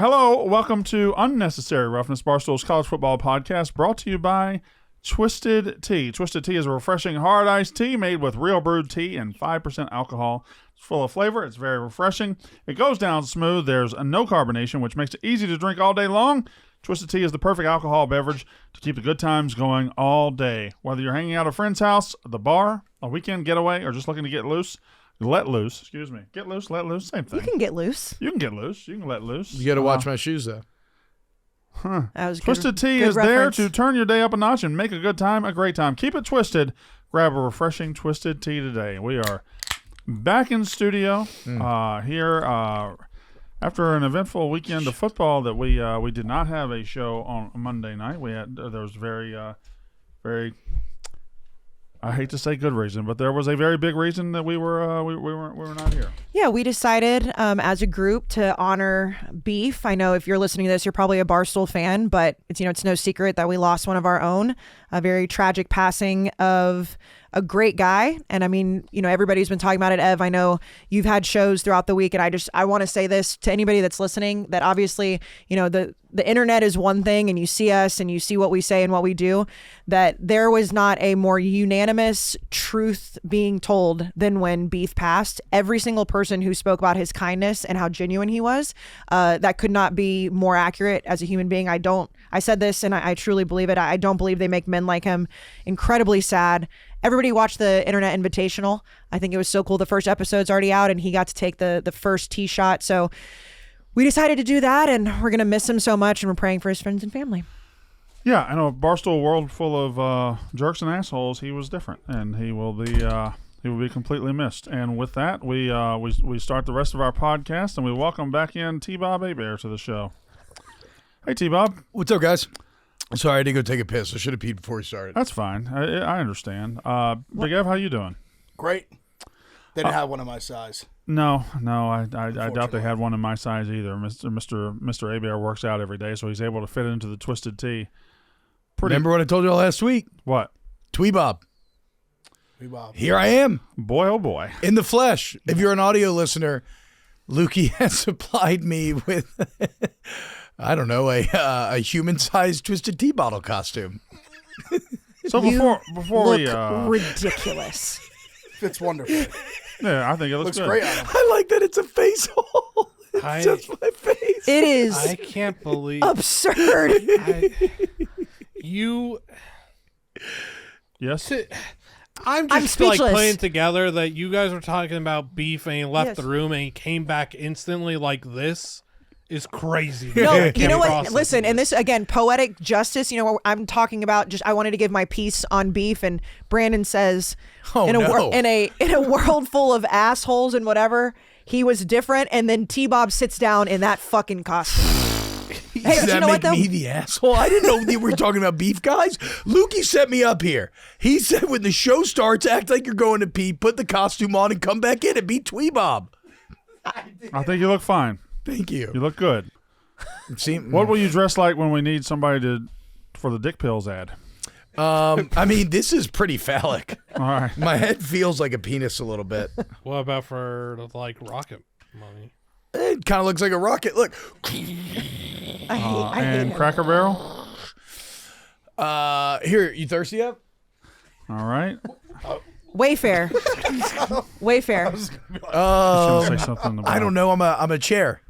Hello, welcome to Unnecessary Roughness, Barstool's college football podcast, brought to you by Twisted Tea. Twisted Tea is a refreshing hard iced tea made with real brewed tea and 5% alcohol. It's full of flavor. It's very refreshing. It goes down smooth. There's no carbonation, which makes it easy to drink all day long. Twisted Tea is the perfect alcohol beverage to keep the good times going all day. Whether you're hanging out at a friend's house, the bar, a weekend getaway, or just looking to get loose, let loose, same thing. You can get loose. You can let loose. You got to watch my shoes, though. Huh. Twisted Tea is reference. There to turn your day up a notch and make a good time a great time. Keep it twisted. Grab a refreshing Twisted Tea today. We are back in studio here after an eventful weekend of football that we did not have a show on Monday night. We had there was very I hate to say good reason, but there was a very big reason that we were not here. Yeah, we decided as a group to honor Beef. I know if you're listening to this, you're probably a Barstool fan, but it's no secret that we lost one of our own. A very tragic passing of a great guy. And I mean, everybody's been talking about it. Ev, I know you've had shows throughout the week, and I want to say this to anybody that's listening, that obviously, the internet is one thing, and you see us and you see what we say and what we do, that there was not a more unanimous truth being told than when Beef passed. Every single person who spoke about his kindness and how genuine he was, that could not be more accurate as a human being. I said this and I truly believe it. I don't believe they make men like him. Incredibly sad. Everybody watched the Internet Invitational. I think it was so cool. The first episode's already out, and he got to take the first tee shot. So we decided to do that, and we're going to miss him so much, and we're praying for his friends and family. Yeah, I know. A Barstool world full of jerks and assholes. He was different, and he will be completely missed. And with that, we start the rest of our podcast, and we welcome back in T-Bob Abear to the show. Hey, T-Bob. What's up, guys? Sorry, I didn't go take a piss. I should have peed before we started. That's fine. I understand. Big Ev, how you doing? Great. They didn't have one of my size. No, I doubt they had one in my size either. Mr. Abear works out every day, so he's able to fit into the Twisted Tea. Remember what I told you all last week? What? Tweebob. Here I am. Boy, oh boy. In the flesh. If you're an audio listener, Lukey has supplied me with, I don't know, a human-sized Twisted Tea bottle costume. So before we ridiculous. It's wonderful. Yeah, I think it looks good. Great on him. I like that it's a face hole. It's just my face. It is. I can't believe absurd. Yes. I'm just like putting together that you guys were talking about Beef and he left the room and he came back instantly like this is crazy. No, you know what? Listen, and this again, poetic justice. I'm talking about. I wanted to give my piece on Beef, and Brandon says, in a world full of assholes and whatever, he was different. And then T-Bob sits down in that fucking costume. Hey, does that make me the asshole? I didn't know we were talking about Beef, guys. Lukey set me up here. He said when the show starts, act like you're going to pee, put the costume on, and come back in and be Tweebob. I think you look fine. Thank you. You look good. What will you dress like when we need somebody for the dick pills ad? I mean, this is pretty phallic. All right. My head feels like a penis a little bit. What about for rocket money? It kind of looks like a rocket. Look. I hate Cracker Barrel? Here, you thirsty up? All right. Wayfair. Say something about I don't know. I'm a chair.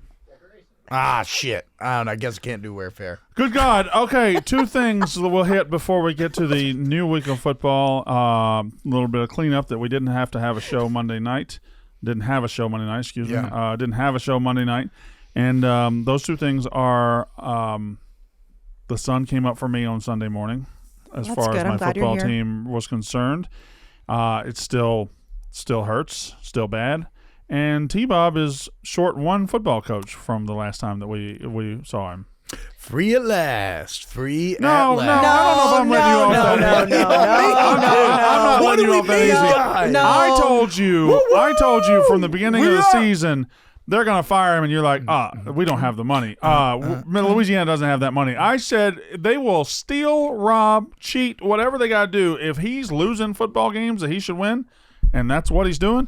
Ah, shit. I don't know. I guess I can't do Wayfair. Good God. Okay, two things that we'll hit before we get to the new week of football. A little bit of cleanup that we didn't have to have a show Monday night. Didn't have a show Monday night, excuse me. Didn't have a show Monday night. And those two things are the sun came up for me on Sunday morning as far as my football team was concerned. It still hurts, still bad. And T-Bob is short one football coach from the last time that we saw him. Free at last. Free at No, last. I don't know if I'm letting you off that easy. I'm not letting you off that easy. No. I told you from the beginning of the season they're going to fire him, and you're like, we don't have the money. Louisiana doesn't have that money. I said they will steal, rob, cheat, whatever they got to do. If he's losing football games that he should win, and that's what he's doing,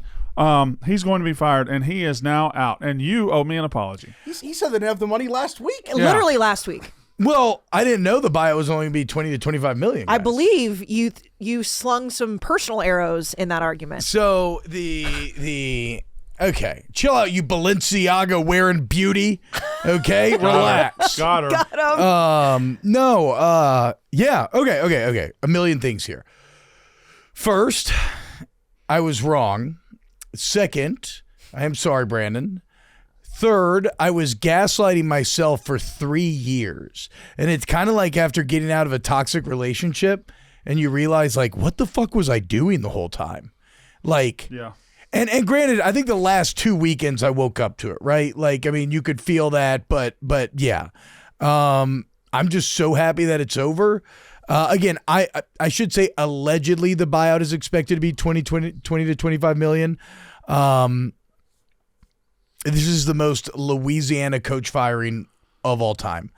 He's going to be fired, and he is now out. And you owe me an apology. He said they didn't have the money last week. Literally last week. Well, I didn't know the buyout was only going to be 20 to 25 million. Guys. I believe you slung some personal arrows in that argument. So okay, chill out, you Balenciaga wearing beauty. Okay, relax. Got her. Got him. Yeah. Okay. A million things here. First, I was wrong. Second, I am sorry, Brandon. Third, I was gaslighting myself for 3 years. And it's kind of like after getting out of a toxic relationship and you realize, like, what the fuck was I doing the whole time? Like, yeah. And granted, I think the last 2 weekends I woke up to it, right? Like, I mean, you could feel that, but yeah. I'm just so happy that it's over. Again, I should say allegedly the buyout is expected to be 20 to 25 million. This is the most Louisiana coach firing of all time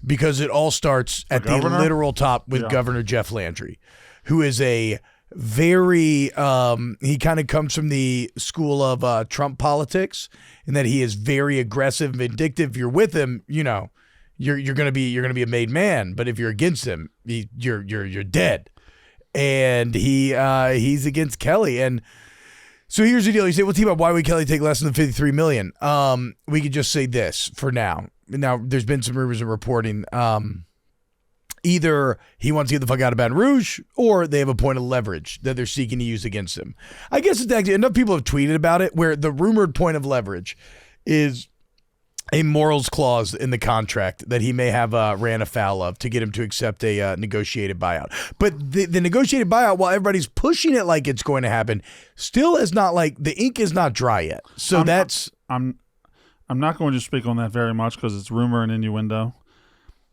because it all starts at the literal top with Governor Jeff Landry, who is a very he kind of comes from the school of Trump politics in that he is very aggressive and vindictive. If you're with him, you know, you're gonna be a made man, but if you're against him, you're dead. And he's against Kelly. And so here's the deal. You say, well, T-Bob, why would Kelly take less than $53 million? We could just say this for now. Now, there's been some rumors and reporting. Either he wants to get the fuck out of Baton Rouge or they have a point of leverage that they're seeking to use against him. I guess it's actually enough people have tweeted about it where the rumored point of leverage is a morals clause in the contract that he may have ran afoul of to get him to accept a negotiated buyout. But the negotiated buyout, while everybody's pushing it like it's going to happen, still is not like the ink is not dry yet. So I'm not going to speak on that very much because it's rumor and innuendo.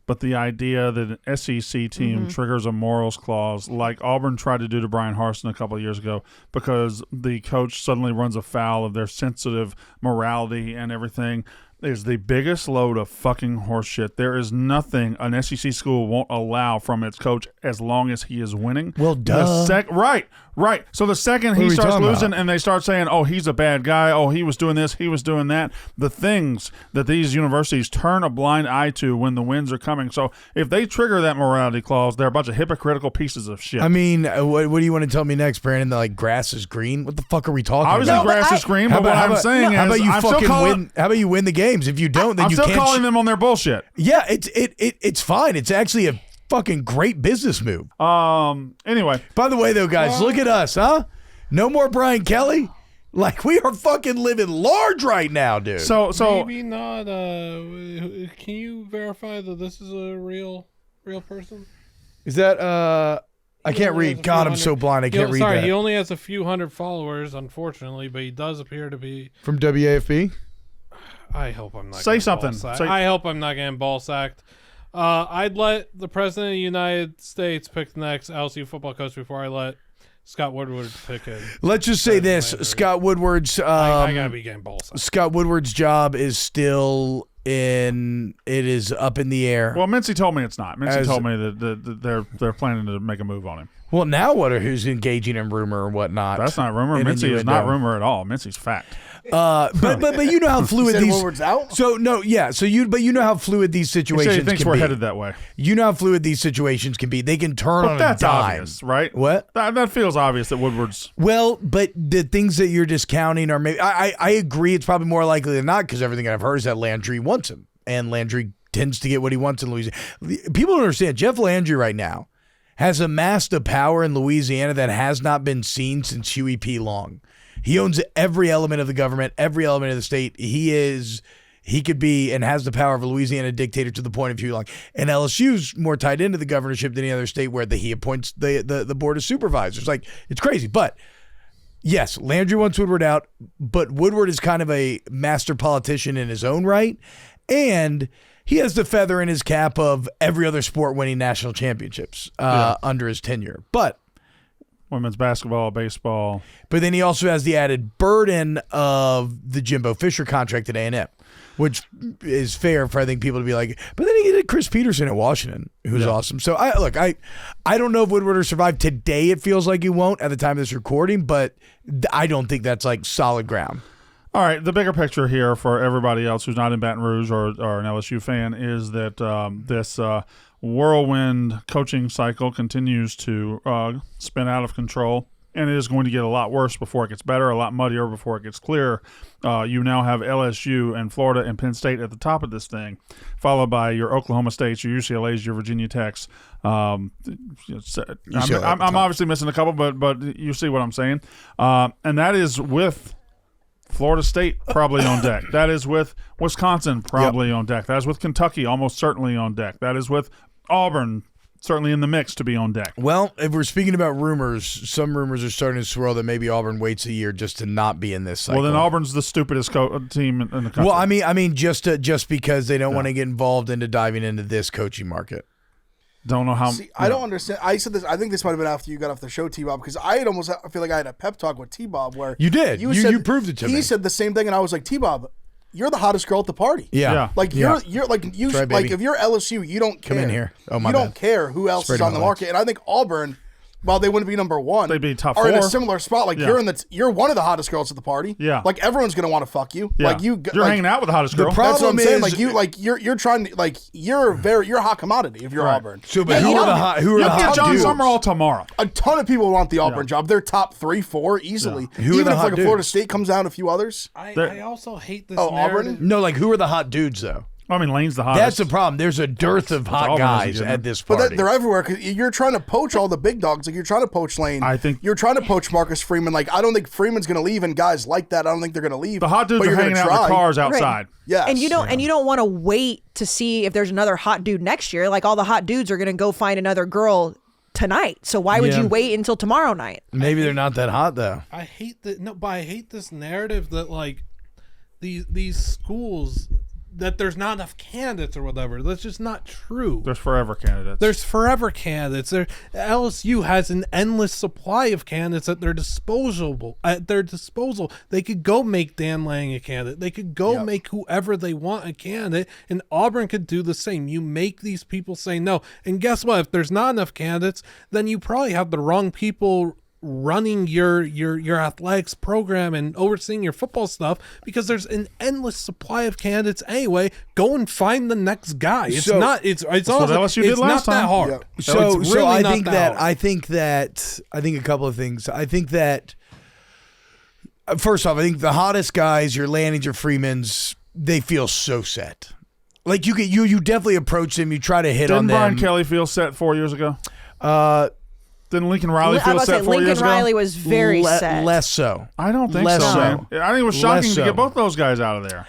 But the idea that an SEC team triggers a morals clause like Auburn tried to do to Brian Harsin a couple of years ago because the coach suddenly runs afoul of their sensitive morality and everything is the biggest load of fucking horseshit. There is nothing an SEC school won't allow from its coach as long as he is winning. Well, duh. Right. So the second he starts losing and they start saying, oh, he's a bad guy, oh, he was doing this, he was doing that, the things that these universities turn a blind eye to when the wins are coming. So if they trigger that morality clause, they're a bunch of hypocritical pieces of shit. I mean, what do you want to tell me next, Brandon? That like grass is green? What the fuck are we talking about? Obviously grass is green, but what I'm saying is how about you win the games? If you don't, then I'm you can't. I'm still calling them on their bullshit. Yeah, it's fine. It's actually a fucking great business move. Anyway. By the way, though, guys, look at us, huh? No more Brian Kelly. Like, we are fucking living large right now, dude. So maybe not. Can you verify that this is a real person? Is that I can't read. God, I'm so blind. I can't read that. He only has a few hundred followers, unfortunately, but he does appear to be from WAFB. I hope I'm not. Say something. I hope I'm not getting ball sacked. I'd let the president of the United States pick the next LSU football coach before I let Scott Woodward pick it. Let's just say this: Scott Woodward's. I gotta be getting ball sacked. Scott Woodward's job is still in. It is up in the air. Well, Mincy told me it's not. Mincy told me that they're planning to make a move on him. Well, now what? Who's engaging in rumor and whatnot? That's not rumor. Mincy is not rumor at all. Mincy's fact. But you know how fluid these. Woodward's out? So no, yeah. So you know how fluid these situations he thinks can we're be. headed that way. You know how fluid these situations can be. They can turn on a dime. That's obvious, right? What? That feels obvious that Woodward's. Well, but the things that you're discounting are maybe. I agree. It's probably more likely than not because everything I've heard is that Landry wants him, and Landry tends to get what he wants in Louisiana. People don't understand. Jeff Landry right now has amassed a power in Louisiana that has not been seen since Huey P. Long. He owns every element of the government, every element of the state. He could be and has the power of a Louisiana dictator to the point of Huey Long. And LSU's more tied into the governorship than any other state where he appoints the board of supervisors. Like, it's crazy. But yes, Landry wants Woodward out, but Woodward is kind of a master politician in his own right. And he has the feather in his cap of every other sport winning national championships under his tenure. But women's basketball, baseball. But then he also has the added burden of the Jimbo Fisher contract at A&M. which is fair for I think people to be like. But then he did Chris Peterson at Washington, who's awesome. So I don't know if Woodward will survive today. It feels like he won't at the time of this recording, but I don't think that's like solid ground. All right, the bigger picture here for everybody else who's not in Baton Rouge or an LSU fan is that this whirlwind coaching cycle continues to spin out of control, and it is going to get a lot worse before it gets better, a lot muddier before it gets clearer. You now have LSU and Florida and Penn State at the top of this thing, followed by your Oklahoma States, your UCLA's, your Virginia Techs. I'm obviously missing a couple, but you see what I'm saying. And that is with Florida State probably on deck. That is with Wisconsin probably on deck. That is with Kentucky almost certainly on deck. That is with Auburn certainly in the mix to be on deck. Well, if we're speaking about rumors, some rumors are starting to swirl that maybe Auburn waits a year just to not be in this cycle. Well, then Auburn's the stupidest team in the country. Well, I mean, just because they don't want to get involved into diving into this coaching market. Don't know how. See, I don't understand. I said this. I think this might have been after you got off the show, T-Bob, because I feel like I had a pep talk with T-Bob where you did. You proved it to me. He said the same thing, and I was like, T-Bob, you're the hottest girl at the party. Yeah. Like you're like you right, like baby. if you're LSU, you don't care. Come in here. Oh my You don't bad. care who else is on the market, and I think Auburn. While they wouldn't be number one, they'd be top are in a 4. similar spot. Like you're one of the hottest girls at the party. Yeah. Like everyone's gonna want to fuck you. Yeah. Like you're hanging out with the hottest girl. The problem That's what I'm saying. is Like you're trying to you're a hot commodity if you're Auburn. So, but who are the hot John dudes? Summerall tomorrow. A ton of people want the Auburn job. They're top 3, 4 easily. Yeah. Who are Even the if hot like a Florida dudes? State comes out, a few others. I also hate this Auburn? narrative. No, like who are the hot dudes though? I mean, Lane's the hottest. That's the problem. There's a dearth of hot Auburn guys isn't at this But party. they're everywhere because you're trying to poach all the big dogs. Like you're trying to poach Lane. I think- you're trying to poach Marcus Freeman. Like I don't think Freeman's going to leave, and guys like that, I don't think they're going to leave. The hot dudes but are you're hanging gonna out in the try. cars outside. Yes. And you don't want to wait to see if there's another hot dude next year. Like all the hot dudes are going to go find another girl tonight. So why would you wait until tomorrow night? Maybe they're not that hot though. I hate but I hate this narrative that like these schools that there's not enough candidates or whatever. That's just not true. There's forever candidates. There's forever candidates. LSU has an endless supply of candidates at their disposal. They could go make Dan Lang a candidate. They could go make whoever they want a candidate, and Auburn could do the same. You make these people say no. And guess what? If there's not enough candidates, then you probably have the wrong people running your athletics program and overseeing your football stuff, because there's an endless supply of candidates anyway. Go and find the next guy. It's not that hard. Yeah. So it's really I not think that that I think a couple of things. I think that first off, I think the hottest guys, your Lannings, your Freemans, they feel so set. Like you definitely approach them. You try to hit on them. Didn't Brian Kelly feel set 4 years ago? Didn't Lincoln Riley feel set 4 years Lincoln ago? Riley was very set. Less so. I don't think Less so. so. Man. I think it was shocking Less to so. get both those guys out of there.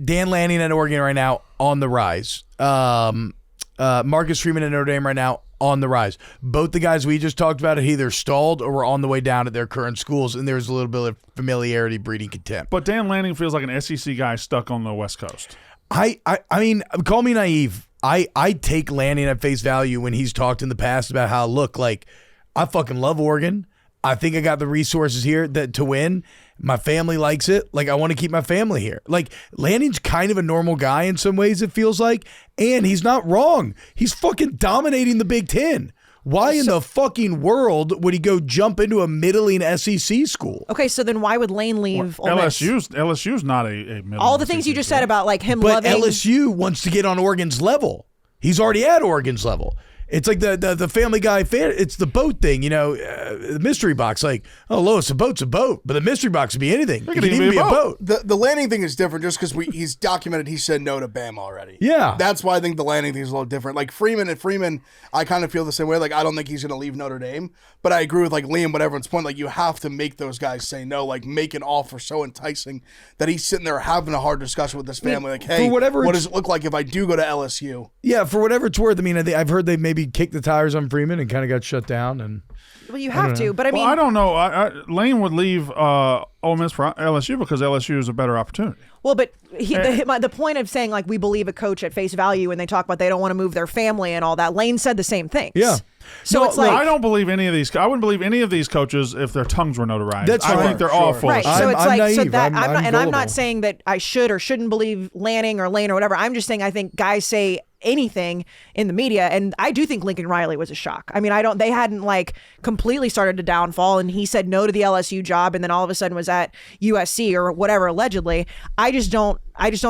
Dan Lanning at Oregon right now on the rise. Marcus Freeman at Notre Dame right now on the rise. Both the guys we just talked about have either stalled or were on the way down at their current schools, and there's a little bit of familiarity breeding contempt. But Dan Lanning feels like an SEC guy stuck on the West Coast. I mean, call me naive. I take Lanning at face value when he's talked in the past about how, look, like, I fucking love Oregon. I think I got the resources here to win. My family likes it. Like, I want to keep my family here. Like, Lanning's kind of a normal guy in some ways, it feels like. And he's not wrong. He's fucking dominating the Big Ten. Why in the fucking world would he go jump into a middling SEC school? Okay, so then why would Lane leave Ole Miss? LSU's not a middling all the things SEC you just school. said about like him But loving LSU wants to get on Oregon's level. He's already at Oregon's level. It's like the Family Guy fan. It's the boat thing, the mystery box. Like, oh, Lois, a boat's a boat, but the mystery box could be anything. It could even be a boat. The Lanning thing is different just because he's documented he said no to Bama already. Yeah. That's why I think the Lanning thing is a little different. Like Freeman, I kind of feel the same way. Like, I don't think he's going to leave Notre Dame, but I agree with like Liam, but everyone's point. Like, you have to make those guys say no, like make an offer so enticing that he's sitting there having a hard discussion with his family. Like, hey, what does it look like if I do go to LSU? Yeah, for whatever it's worth. I mean, I've heard they maybe maybe kicked the tires on Freeman and kind of got shut down. And well, you have to, but I mean, I don't know. Lane would leave Ole Miss for LSU because LSU is a better opportunity. Well, but the point of saying like we believe a coach at face value and they talk about they don't want to move their family and all that. Lane said the same things. Yeah. So it's like I don't believe any of these. I wouldn't believe any of these coaches if their tongues were notarized. I think they're all full. Right. Of shit. So it's I'm like naive. so that I'm I'm not saying that I should or shouldn't believe Lanning or Lane or whatever. I'm just saying I think guys say anything in the media, and I do think Lincoln Riley was a shock. I mean, they hadn't like completely started to downfall, and he said no to the LSU job, and then all of a sudden was at USC or whatever allegedly. I just don't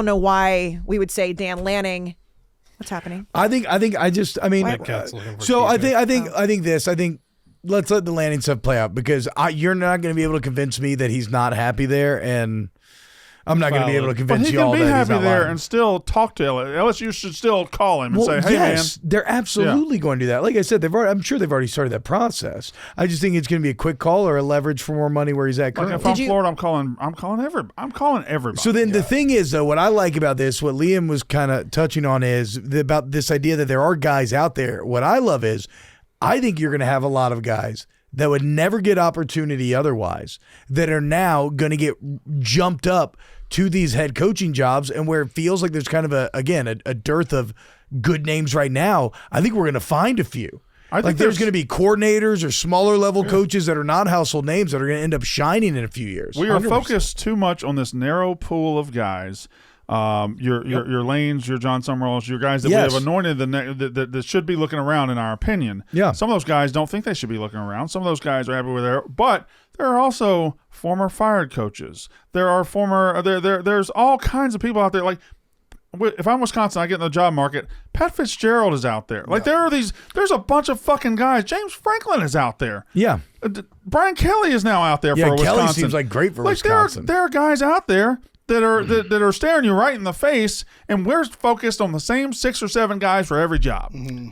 know why we would say Dan Lanning. What's happening? I think let's let the Lanning stuff play out because you're not going to be able to convince me that he's not happy there, and I'm not going to be able to convince you all that he's not he can be happy there lying. and still talk to LSU. Should still call him and say, "Hey, yes, man." They're absolutely going to do that. Like I said, I'm sure they've already started that process. I just think it's going to be a quick call or a leverage for more money where he's at currently. If I'm Florida, I'm calling everybody. So then the thing is, though, what I like about this, what Liam was kind of touching on is about this idea that there are guys out there. What I love is I think you're going to have a lot of guys that would never get opportunity otherwise that are now going to get jumped up to these head coaching jobs, and where it feels like there's kind of a dearth of good names right now. I think we're going to find a few. I think there's going to be coordinators or smaller level coaches that are not household names that are going to end up shining in a few years. We are 100%. focused too much on this narrow pool of guys. Your Lanes, your John Summeralls, your guys that we have anointed that should be looking around, in our opinion. Yeah. Some of those guys don't think they should be looking around. Some of those guys are happy with there, but there are also former fired coaches. There are there's all kinds of people out there. Like, if I'm Wisconsin, I get in the job market. Pat Fitzgerald is out there. Like, there's a bunch of fucking guys. James Franklin is out there. Yeah. Brian Kelly is now out there for Wisconsin. Kelly seems like great for Wisconsin. There are guys out there that are staring you right in the face, and we're focused on the same 6 or 7 guys for every job. Mm-hmm.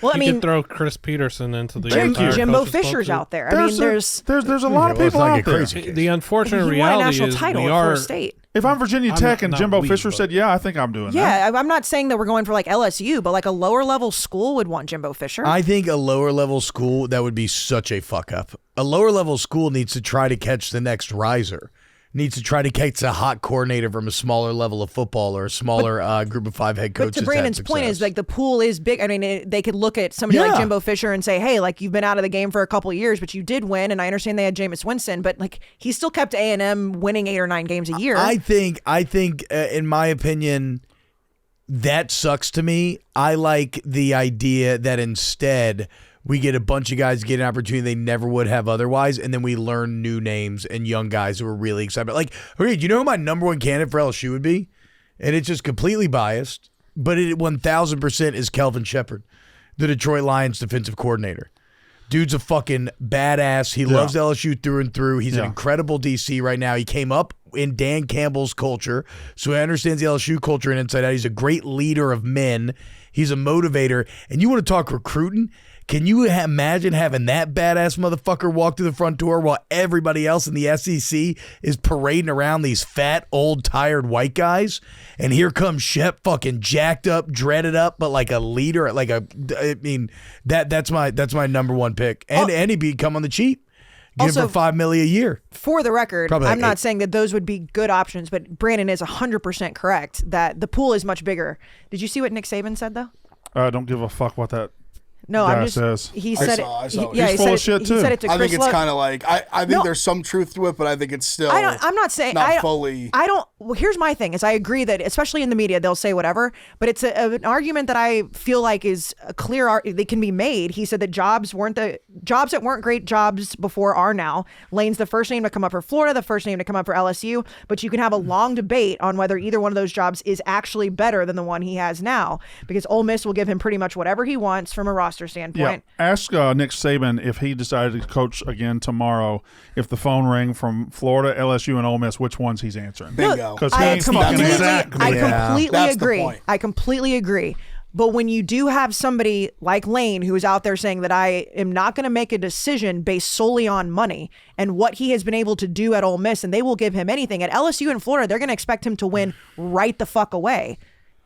Well, I mean, could throw Chris Peterson into the Jimbo Fisher's out there. I mean, there's a lot of people out there. The unfortunate he won a reality national is title we at are. Florida State. If I'm Virginia Tech and not Jimbo we, Fisher but- said, "Yeah, I think I'm doing that." Yeah, I'm not saying that we're going for like LSU, but like a lower level school would want Jimbo Fisher. I think a lower level school, that would be such a fuck up. A lower level school needs to try to catch the next riser. Needs to try to catch a hot coordinator from a smaller level of football or a smaller group of 5 head coaches. But to Brandon's point is, like, the pool is big. I mean, they could look at somebody like Jimbo Fisher and say, hey, like, you've been out of the game for a couple of years, but you did win. And I understand they had Jameis Winston, but like, he still kept A&M winning 8 or 9 games a year. I think, in my opinion, that sucks to me. I like the idea that instead we get a bunch of guys get an opportunity they never would have otherwise, and then we learn new names and young guys who are really excited. Like, okay, do you know who my number 1 candidate for LSU would be? And it's just completely biased, but it 1,000% is Kelvin Shepard, the Detroit Lions defensive coordinator. Dude's a fucking badass. He loves LSU through and through. He's an incredible DC right now. He came up in Dan Campbell's culture, so he understands the LSU culture and inside out. He's a great leader of men. He's a motivator. And you want to talk recruiting? Can you imagine having that badass motherfucker walk through the front door while everybody else in the SEC is parading around these fat, old, tired white guys? And here comes Shep, fucking jacked up, dreaded up, but like a leader, that's my number 1 pick. And he'd be come on the cheap. Get him for $5 million a year. For the record, Probably I'm like not 8. saying that those would be good options, but Brandon is 100% correct that the pool is much bigger. Did you see what Nick Saban said, though? I don't give a fuck what that. No, guy I'm just. says. He said I it. saw it. Yeah, He's he full said of shit, He too. said it to I Chris think it's Love. kind of like I think there's some truth to it, but I think it's still. I'm not saying. not fully. I don't. Well, here's my thing: is I agree that, especially in the media, they'll say whatever, but it's an argument that I feel like is a clear. They can be made. He said that jobs that weren't great jobs before are now. Lane's the first name to come up for Florida, the first name to come up for LSU, but you can have a long debate on whether either one of those jobs is actually better than the one he has now, because Ole Miss will give him pretty much whatever he wants from a roster standpoint. Yeah. Ask Nick Saban if he decided to coach again tomorrow, if the phone rang from Florida, LSU, and Ole Miss, which ones he's answering. Bingo. Because I he fucking completely That's the agree. point. I completely agree. But when you do have somebody like Lane who is out there saying that I am not going to make a decision based solely on money and what he has been able to do at Ole Miss, and they will give him anything. At LSU and Florida, they're going to expect him to win right the fuck away.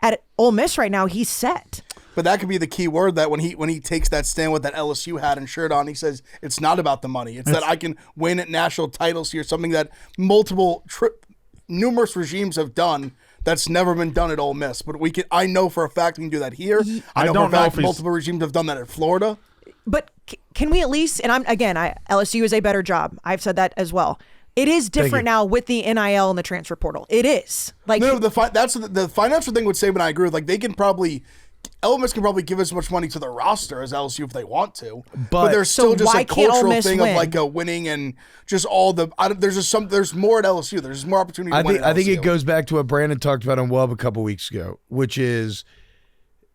At Ole Miss right now, he's set. But that could be the key word that when he takes that stand with that LSU hat and shirt on, he says it's not about the money. It's that I can win national titles here, something that numerous regimes have done that's never been done at Ole Miss. But I know for a fact we can do that here. I know for a fact multiple regimes have done that at Florida. But can we at least, and LSU is a better job. I've said that as well. It is different now with the NIL and the transfer portal. It is. Like that's the financial thing would say, but I agree with, like, Ole Miss can probably give as much money to the roster as LSU if they want to, but there's still just a cultural thing of like a winning and just all the. There's more at LSU. There's more opportunity. I think it goes back to what Brandon talked about on Wub a couple weeks ago, which is,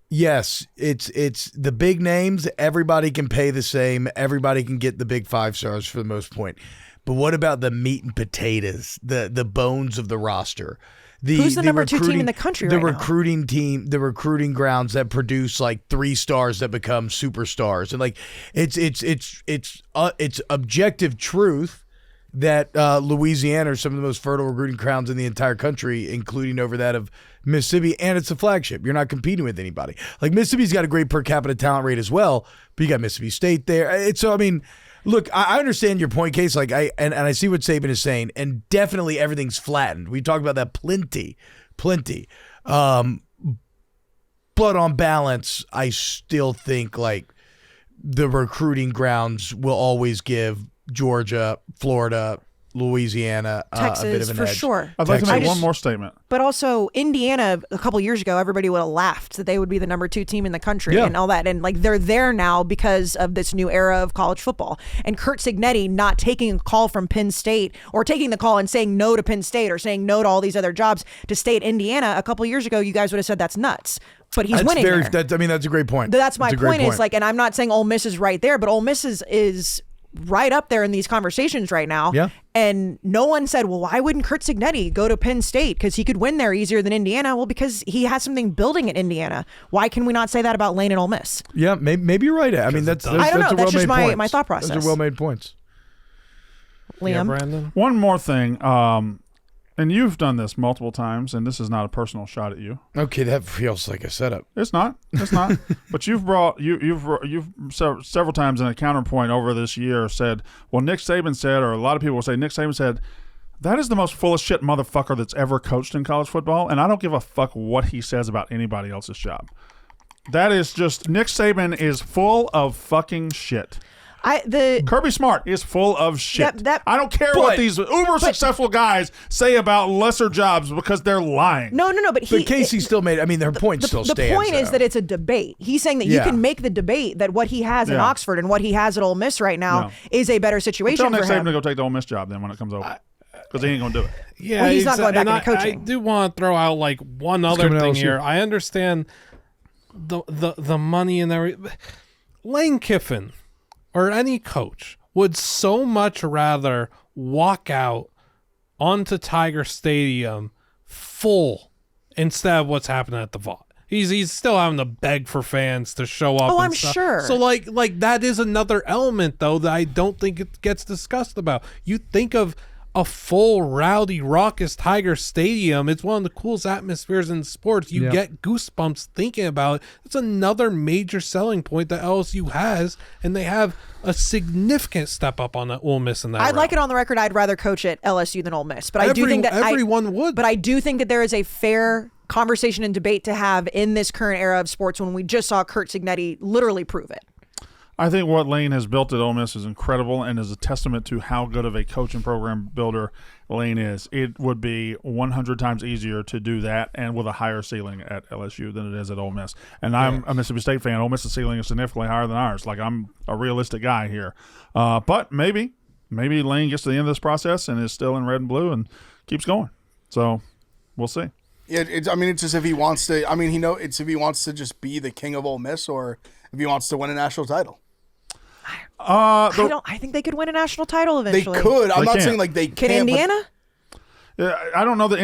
yes, it's the big names. Everybody can pay the same. Everybody can get the big 5 stars for the most point. But what about the meat and potatoes, the bones of the roster? Who's the number 2 team in the country right now? The recruiting team, the recruiting grounds that produce like 3 stars that become superstars, and like it's objective truth that Louisiana are some of the most fertile recruiting grounds in the entire country, including over that of Mississippi, and it's a flagship. You're not competing with anybody. Like Mississippi's got a great per capita talent rate as well, but you got Mississippi State there. Look, I understand your point, Kayce. Like I see what Saban is saying, and definitely everything's flattened. We talked about that plenty. But on balance, I still think like the recruiting grounds will always give Georgia, Florida, Louisiana, Texas, a bit of an for edge. sure. I'd like to make one more statement. But also, Indiana, a couple years ago, everybody would have laughed that they would be the number 2 team in the country and all that. And like they're there now because of this new era of college football. And Curt Cignetti not taking a call from Penn State, or taking the call and saying no to Penn State, or saying no to all these other jobs to stay at Indiana. A couple years ago, you guys would have said that's nuts. But he's winning there. That's a great point. That's my point. Is like, and I'm not saying Ole Miss is right there, but Ole Miss is right up there in these conversations right now. Yeah. And no one said, well, why wouldn't Curt Cignetti go to Penn State? Because he could win there easier than Indiana. Well, because he has something building at Indiana. Why can we not say that about Lane and Ole Miss? Yeah, maybe you're right. I mean, that's I don't know. That's just my thought process. Those are well-made points. Liam? Yeah, Brandon? One more thing. And you've done this multiple times, and this is not a personal shot at you. Okay, that feels like a setup. It's not. But you've several times in a counterpoint over this year said, well, Nick Saban said, or a lot of people will say, Nick Saban said, that is the most full of shit motherfucker that's ever coached in college football, and I don't give a fuck what he says about anybody else's job. That is just, Nick Saban is full of fucking shit. Kirby Smart is full of shit. I don't care what these successful guys say about lesser jobs because they're lying. No. But Kayce still made. I mean, their point still stands. The point is that it's a debate. He's saying that you can make the debate that what he has in Oxford and what he has at Ole Miss right now is a better situation for him. Tell Nick Saban to him. go take the Ole Miss job then when it comes over. Because he ain't going to do it. Yeah, well, he's not going back into coaching. I do want to throw out like one other thing here. I understand the money and everything. Lane Kiffin or any coach would so much rather walk out onto Tiger Stadium full instead of what's happening at the Vault. He's still having to beg for fans to show up. Oh, and I'm stuff. sure. So like that is another element though that I don't think it gets discussed about. You think of a full, rowdy, raucous Tiger Stadium. It's one of the coolest atmospheres in sports. You get goosebumps thinking about it. It's another major selling point that LSU has, and they have a significant step up on the Ole Miss in that. I'd like it on the record. I'd rather coach at LSU than Ole Miss, but I do think that everyone would. But I do think that there is a fair conversation and debate to have in this current era of sports when we just saw Curt Cignetti literally prove it. I think what Lane has built at Ole Miss is incredible and is a testament to how good of a coach and program builder Lane is. It would be 100 times easier to do that and with a higher ceiling at LSU than it is at Ole Miss. And I'm a Mississippi State fan. Ole Miss's ceiling is significantly higher than ours. Like, I'm a realistic guy here. But maybe Lane gets to the end of this process and is still in red and blue and keeps going. So we'll see. Yeah, it's just if he wants to. I mean, it's if he wants to just be the king of Ole Miss, or if he wants to win a national title. I think they could win a national title eventually. They could. I'm not saying like they can't. Can Indiana? I don't know that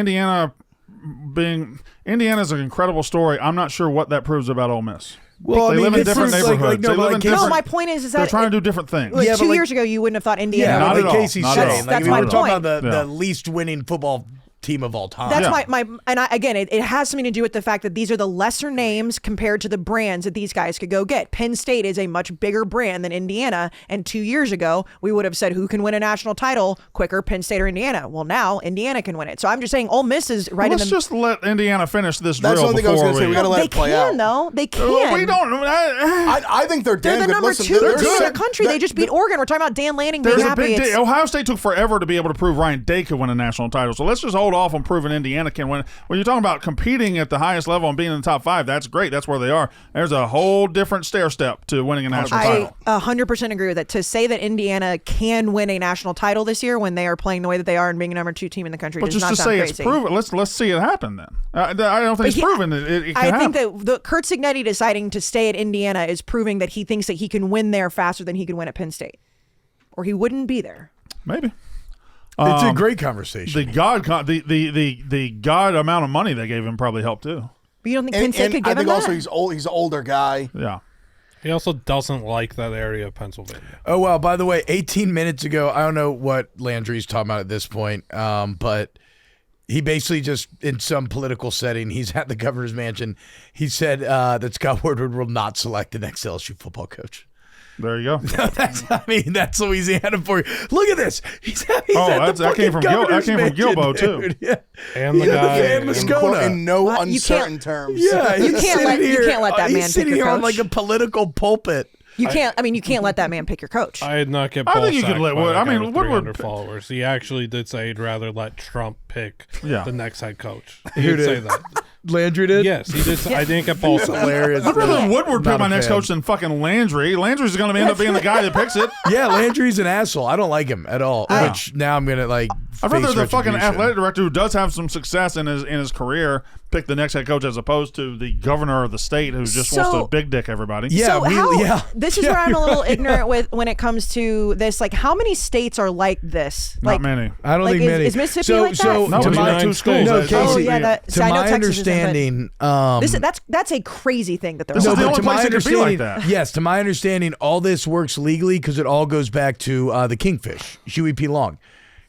Indiana's an incredible story. I'm not sure what that proves about Ole Miss. Well, they live in different neighborhoods. No, my point is that they're trying to do different things. Like 2 years ago, you wouldn't have thought Indiana. Yeah, not like Kayce's saying. That's my we're point. talking about the least winning football team of all time. That's again, it has something to do with the fact that these are the lesser names compared to the brands that these guys could go get. Penn State is a much bigger brand than Indiana, and 2 years ago, we would have said who can win a national title quicker, Penn State or Indiana? Well, now Indiana can win it. So I'm just saying Ole Miss is right in the... Let's just let Indiana finish this That's drill one thing I was before going to say. We got to let it play out. They can. We don't... I think they're damn They're the good. number Listen, 2 they're team in the good. country. They just beat Oregon. We're talking about Dan Lanning being There's a happy. big deal. Ohio State took forever to be able to prove Ryan Day could win a national title. So let's just hold off on proving Indiana can win. When you're talking about competing at the highest level and being in the top 5, that's great. That's where they are. There's a whole different stair step to winning a national title. I 100% agree with that. To say that Indiana can win a national title this year when they are playing the way that they are and being a number 2 team in the country But does just not to sound say crazy. it's proven, let's see it happen then. I don't think it's proven it can I happen. think that Kurt Cignetti deciding to stay at Indiana is proving that he thinks that he can win there faster than he could win at Penn State, or he wouldn't be there. Maybe. It's a great conversation. The God amount of money they gave him probably helped too. But you don't think Penn State could give I think him that? also he's old. He's an older guy. Yeah. He also doesn't like that area of Pennsylvania. Oh, well, by the way, 18 minutes ago, I don't know what Landry's talking about at this point, but he basically just, in some political setting, he's at the governor's mansion. He said that Scott Woodward will not select the next LSU football coach. There you go. That's Louisiana for you. Look at this. He's at that came from Gilbo too. Yeah. And the guy and Moscona. In no uncertain terms. Yeah, You can't let that man He's pick sitting your here on coach. like a political pulpit. You can't let that man pick your coach. I did not get. I think you could let Wood. Woodward followers. He actually did say he'd rather let Trump pick the next head coach. He Who did say did? that. Landry did? Yes, he did. I didn't get Paul. Hilarious. I'd rather Woodward pick Not my a next fan. coach than fucking Landry. Landry's going to end up being the guy that picks it. Yeah, Landry's an asshole. I don't like him at all. Which now I'm gonna like. I'd rather face the fucking retribution. athletic director who does have some success in his career pick the next head coach as opposed to the governor of the state who just wants to big dick everybody. Yeah, this is where I'm a little ignorant with when it comes to this. Like, how many states are like this? Not Like, many. I don't like, think many. is Mississippi like that? No, to it's my only 2 schools. No, That's- Kayce, Oh, yeah, that- to I know my Texas isn't, but- understanding, That's a crazy thing that they're This is like. the but only to my place it could be like understanding, that. yes, to my understanding, all this works legally because it all goes back to the Kingfish, Huey P. Long.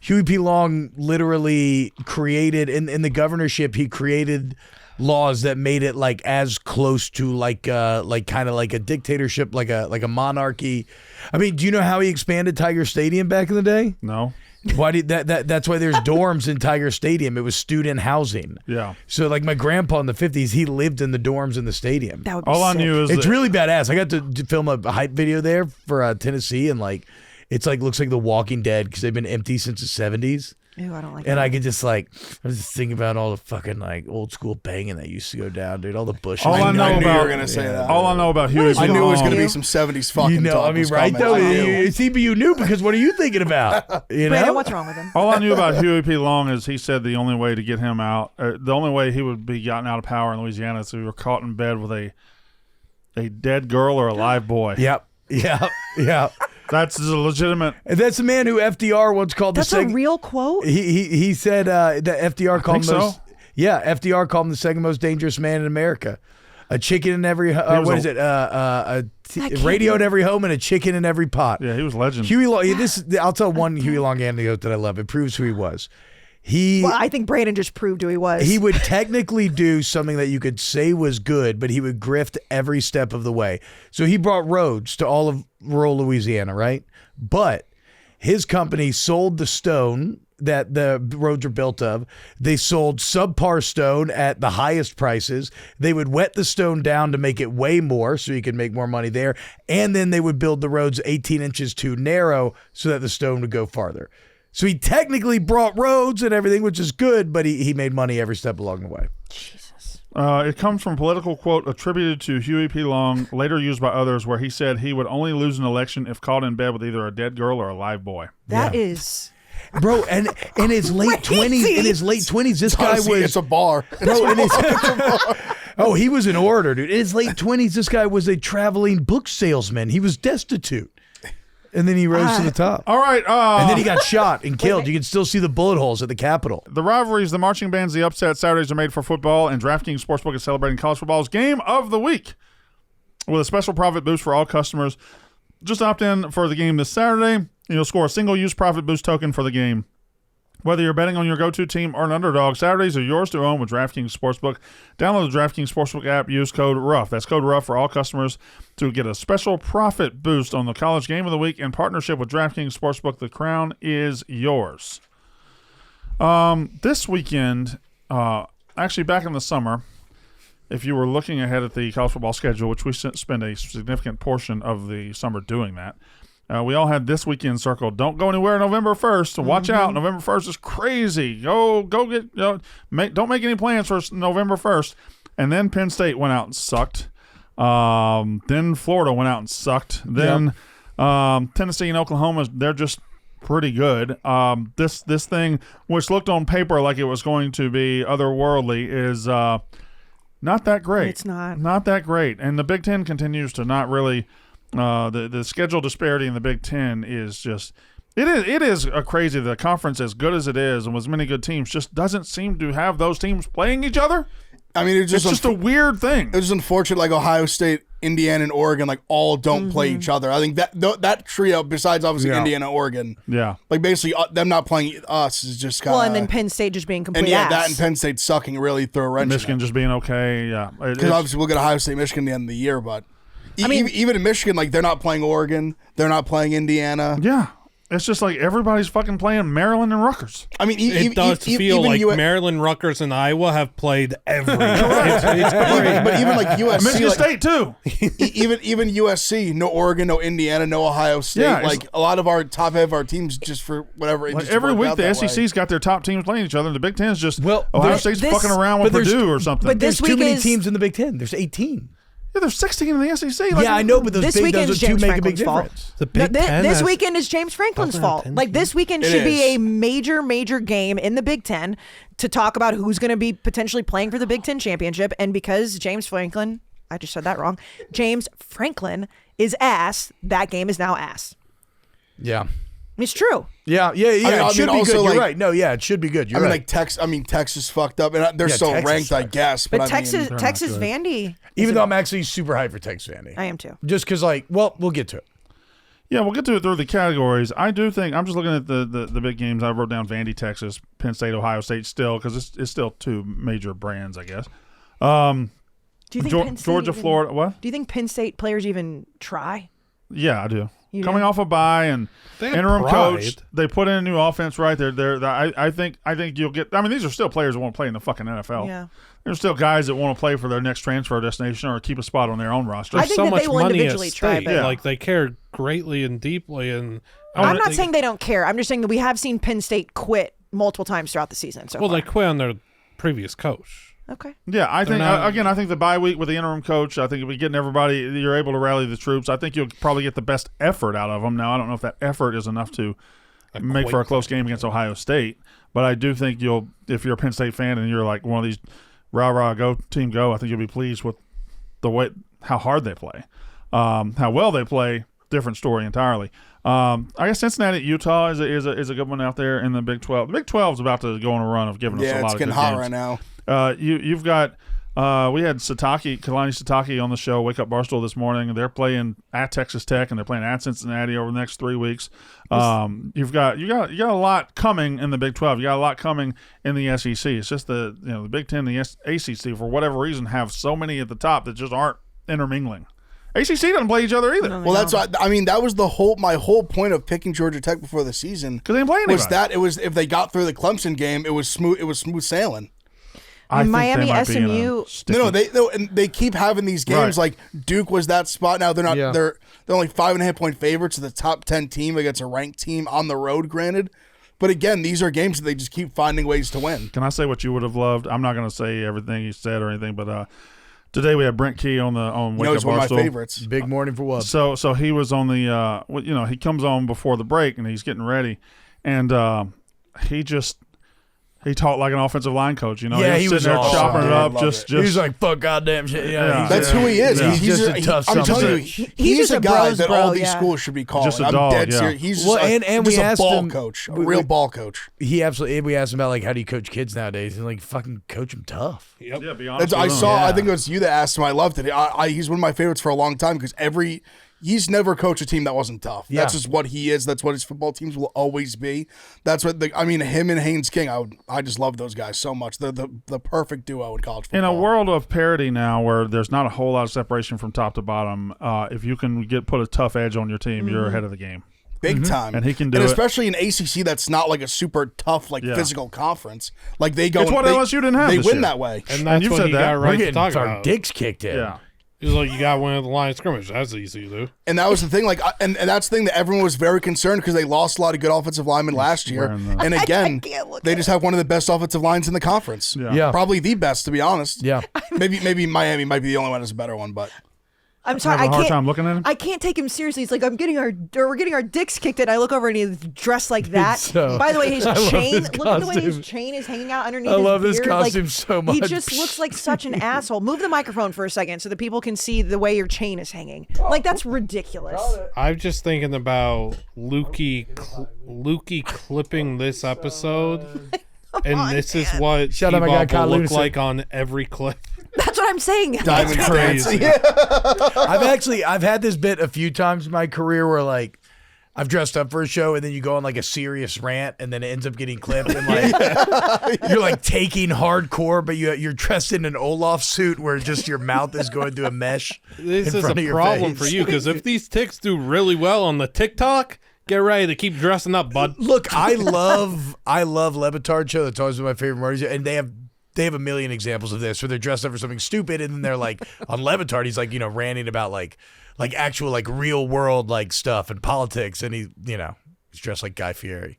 Huey P. Long literally created in the governorship. He created laws that made it like as close to like kind of like a dictatorship, like a monarchy. I mean, do you know how he expanded Tiger Stadium back in the day? No. Why did that's why there's dorms in Tiger Stadium. It was student housing. Yeah. So like my grandpa in the 50s, he lived in the dorms in the stadium. That would be All I sick. knew is It's that really badass. I got to film a hype video there for Tennessee, and like it's like looks like The Walking Dead because they've been empty since the 70s. Ew, I don't like And that. I could just like I was just thinking about all the fucking like old school banging that used to go down, dude. All the bushes. All I know I knew you about were gonna say that. all I know about Huey P. I knew it was going to Long- be some 70s fucking You know, talk I mean, was right coming. though. I knew. See, but you knew because what are you thinking about? You Brandon, know, what's wrong with him? All I knew about Huey P. Long is he said the only way to get him out, the only way he would be gotten out of power in Louisiana is if he were caught in bed with a dead girl or a live boy. Yep. That's a legitimate. And that's the man who FDR once called That's the a second. real quote? He said that FDR called him think most. so. Yeah, FDR called him the second most dangerous man in America. A chicken in every. was What a- is it? A can't radio in be- every home and a chicken in every pot. Yeah, he was legend. Huey Long. I'll tell one Huey Long anecdote that I love. It proves who he was. He. Well, I think Brandon just proved who he was. He would technically do something that you could say was good, but he would grift every step of the way. So he brought roads to all of rural Louisiana, right? But his company sold the stone that the roads are built of. They sold subpar stone at the highest prices. They would wet the stone down to make it weigh more so you could make more money there. And then they would build the roads 18 inches too narrow so that the stone would go farther. So he technically brought roads and everything, which is good, but he made money every step along the way. It comes from a political quote attributed to Huey P. Long, later used by others, where he said he would only lose an election if caught in bed with either a dead girl or a live boy. That is. Bro, and in his late 20s, this guy Honestly, was it's a bar. bro, oh, he was an orator, dude. In his late 20s, this guy was a traveling book salesman. He was destitute. And then he rose to the top. All right. And then he got shot and killed. You can still see the bullet holes at the Capitol. The rivalries, the marching bands, the upset Saturdays are made for football, and DraftKings Sportsbook is celebrating college football's game of the week with a special profit boost for all customers. Just opt in for the game this Saturday, and you'll score a single-use profit boost token for the game. Whether you're betting on your go-to team or an underdog, Saturdays are yours to own with DraftKings Sportsbook. Download the DraftKings Sportsbook app. Use code RUFF. That's code RUFF for all customers to get a special profit boost on the college game of the week in partnership with DraftKings Sportsbook. The crown is yours. This weekend, actually back in the summer, if you were looking ahead at the college football schedule, which we spend a significant portion of the summer doing that, we all had this weekend circled. Don't go anywhere November 1st. So watch out. November 1st is crazy. Go get, don't make any plans for November 1st. And then Penn State went out and sucked. Then Florida went out and sucked. Then Tennessee and Oklahoma, they're just pretty good. This thing, which looked on paper like it was going to be otherworldly, is not that great. It's not. Not that great. And the Big Ten continues to not really the schedule disparity in the Big Ten is just it is crazy. The conference, as good as it is and with many good teams, just doesn't seem to have those teams playing each other. I mean, it's just a weird thing. It's just unfortunate, like Ohio State, Indiana, and Oregon, like all don't play each other. I think that trio, besides obviously Indiana, Oregon, like basically them not playing us is just kind of. Well, and then Penn State just being complete ass. ass. That and Penn State sucking really threw a wrench. Michigan just being okay, because obviously we'll get Ohio State, Michigan at the end of the year, but even in Michigan, like they're not playing Oregon, they're not playing Indiana. Yeah. It's just like everybody's fucking playing Maryland and Rutgers. I mean, it does feel like Maryland, Rutgers, and Iowa have played every. it's great. But even like USC, Michigan State too. even USC, no Oregon, no Indiana, no Ohio State. Yeah, like a lot of our top half of our teams, just for whatever. Like every week, the SEC's got their top teams playing each other. And the Big Ten's just Ohio State's fucking around with Purdue or something. But there's too many teams in the Big Ten. There's 18. Yeah, there's 16 in the SEC. Like, I know, but those two make a big difference. The Big Ten this weekend is James Franklin's fault. Like this weekend should be a major game in the Big Ten to talk about who's going to be potentially playing for the Big Ten championship. And because James Franklin, I just said that wrong. James Franklin is ass. That game is now ass. Yeah. It's true. Yeah. It should be good. You're right. No, yeah, it should be good. You're right. Like Texas fucked up, and they're still ranked, I guess. But Texas Vandy. Even though I'm actually super hyped for Texas Vandy. I am too. Just because, we'll get to it. Yeah, we'll get to it through the categories. I do think I'm just looking at the big games. I wrote down Vandy, Texas, Penn State, Ohio State still because it's still two major brands, I guess. Do you think Georgia, Florida? What? Do you think Penn State players even try? Yeah, I do. Coming off a bye and interim coach, they put in a new offense right there. I think you'll get. I mean, these are still players that want to play in the fucking NFL. Yeah, there's still guys that want to play for their next transfer destination or keep a spot on their own roster. I think so that much they will money individually try. Like they care greatly and deeply, and I'm not saying they don't care. I'm just saying that we have seen Penn State quit multiple times throughout the season. So they quit on their previous coach. Okay. Yeah, I think I think the bye week with the interim coach, I think if we getting everybody, you're able to rally the troops. I think you'll probably get the best effort out of them. Now, I don't know if that effort is enough to make for a close game against Ohio State, but I do think if you're a Penn State fan and you're like one of these rah go team go, I think you'll be pleased with how hard they play, how well they play. Different story entirely. I guess Cincinnati at Utah is a good one out there in the Big 12. The Big 12 is about to go on a run of giving us a lot of good games. Yeah, it's getting hot right now. You've got we had Kalani Sitake on the show, Wake Up Barstool this morning, and they're playing at Texas Tech and they're playing at Cincinnati over the next 3 weeks. You've got a lot coming in the Big 12. You got a lot coming in the SEC. It's just the Big 10, the ACC for whatever reason have so many at the top that just aren't intermingling. ACC doesn't play each other either. Well, that's why, I mean, that was my whole point of picking Georgia Tech before the season. Because they didn't play anybody. Was that it was if they got through the Clemson game, it was smooth sailing. Miami, SMU. No, they keep having these games. Like Duke was that spot. Now they're not. Yeah. They're only 5.5 point favorites of the top 10 team against a ranked team on the road. Granted, but again, these are games that they just keep finding ways to win. Can I say what you would have loved? I'm not going to say everything you said or anything, but today we had Brent Key on Wake Up Barstool. One of my favorites. Big morning for Wub. So he was on the he comes on before the break and he's getting ready, and he talked like an offensive line coach, Yeah, he was sitting there chopping it up. Just he's like, fuck goddamn shit. Yeah, that's who he is. Yeah. He's just a tough. I'm telling you, he's a guy that all these schools should be calling. Just a dog. I'm dead serious. He's just and we asked ball him, coach, a real ball coach. He absolutely. We asked him about like how do you coach kids nowadays, and like fucking coach them tough. Yep. Yeah, be honest. I think it was you that asked him. I loved it. He's one of my favorites for a long time because every he's never coached a team that wasn't tough. Yeah. That's just what he is. That's what his football teams will always be. That's what him and Haynes King, I just love those guys so much. They're the perfect duo in college football. In a world of parity now where there's not a whole lot of separation from top to bottom, if you can put a tough edge on your team, you're ahead of the game. Big time. And he can do it. Especially in ACC that's not like a super tough, physical conference. Like they go. It's what LSU didn't have They this win year. that way. And that's you've what said he that. got right We're to getting talk our about. dicks kicked in. Yeah. He's like, you got one of the line of scrimmage. That's easy, dude. And that was the thing, and that's the thing that everyone was very concerned because they lost a lot of good offensive linemen last year. And again, they just have one of the best offensive lines in the conference. Yeah. Probably the best, to be honest. Yeah. Maybe Miami might be the only one that's a better one, but I'm sorry, have a hard time looking at him? I can't take him seriously. He's like, we're getting our dicks kicked in. I look over and he's dressed like that. So- By the way, his I love chain, this look at the way his costume. chain is hanging out underneath I his love this beard. costume Like, so much. He just looks like such an asshole. Move the microphone for a second so that people can see the way your chain is hanging. Like, that's ridiculous. I'm just thinking about Lukey clipping this episode, and this is what Shut up, I got T-Bob Kyle will look Lunacy. like on every clip. That's what I'm saying. Diamond Crazy. I've had this bit a few times in my career where like I've dressed up for a show and then you go on like a serious rant and then it ends up getting clipped and like you're like taking hardcore but you're dressed in an Olaf suit where just your mouth is going through a mesh. This in is front a of your problem face. for you because if these ticks do really well on the TikTok, get ready to keep dressing up, bud. Look, I love Levitard show. That's always been my favorite morning show, and they have a million examples of this where they're dressed up for something stupid and then they're like on Levitard he's like ranting about like actual like real world like stuff and politics and he's dressed like Guy Fieri.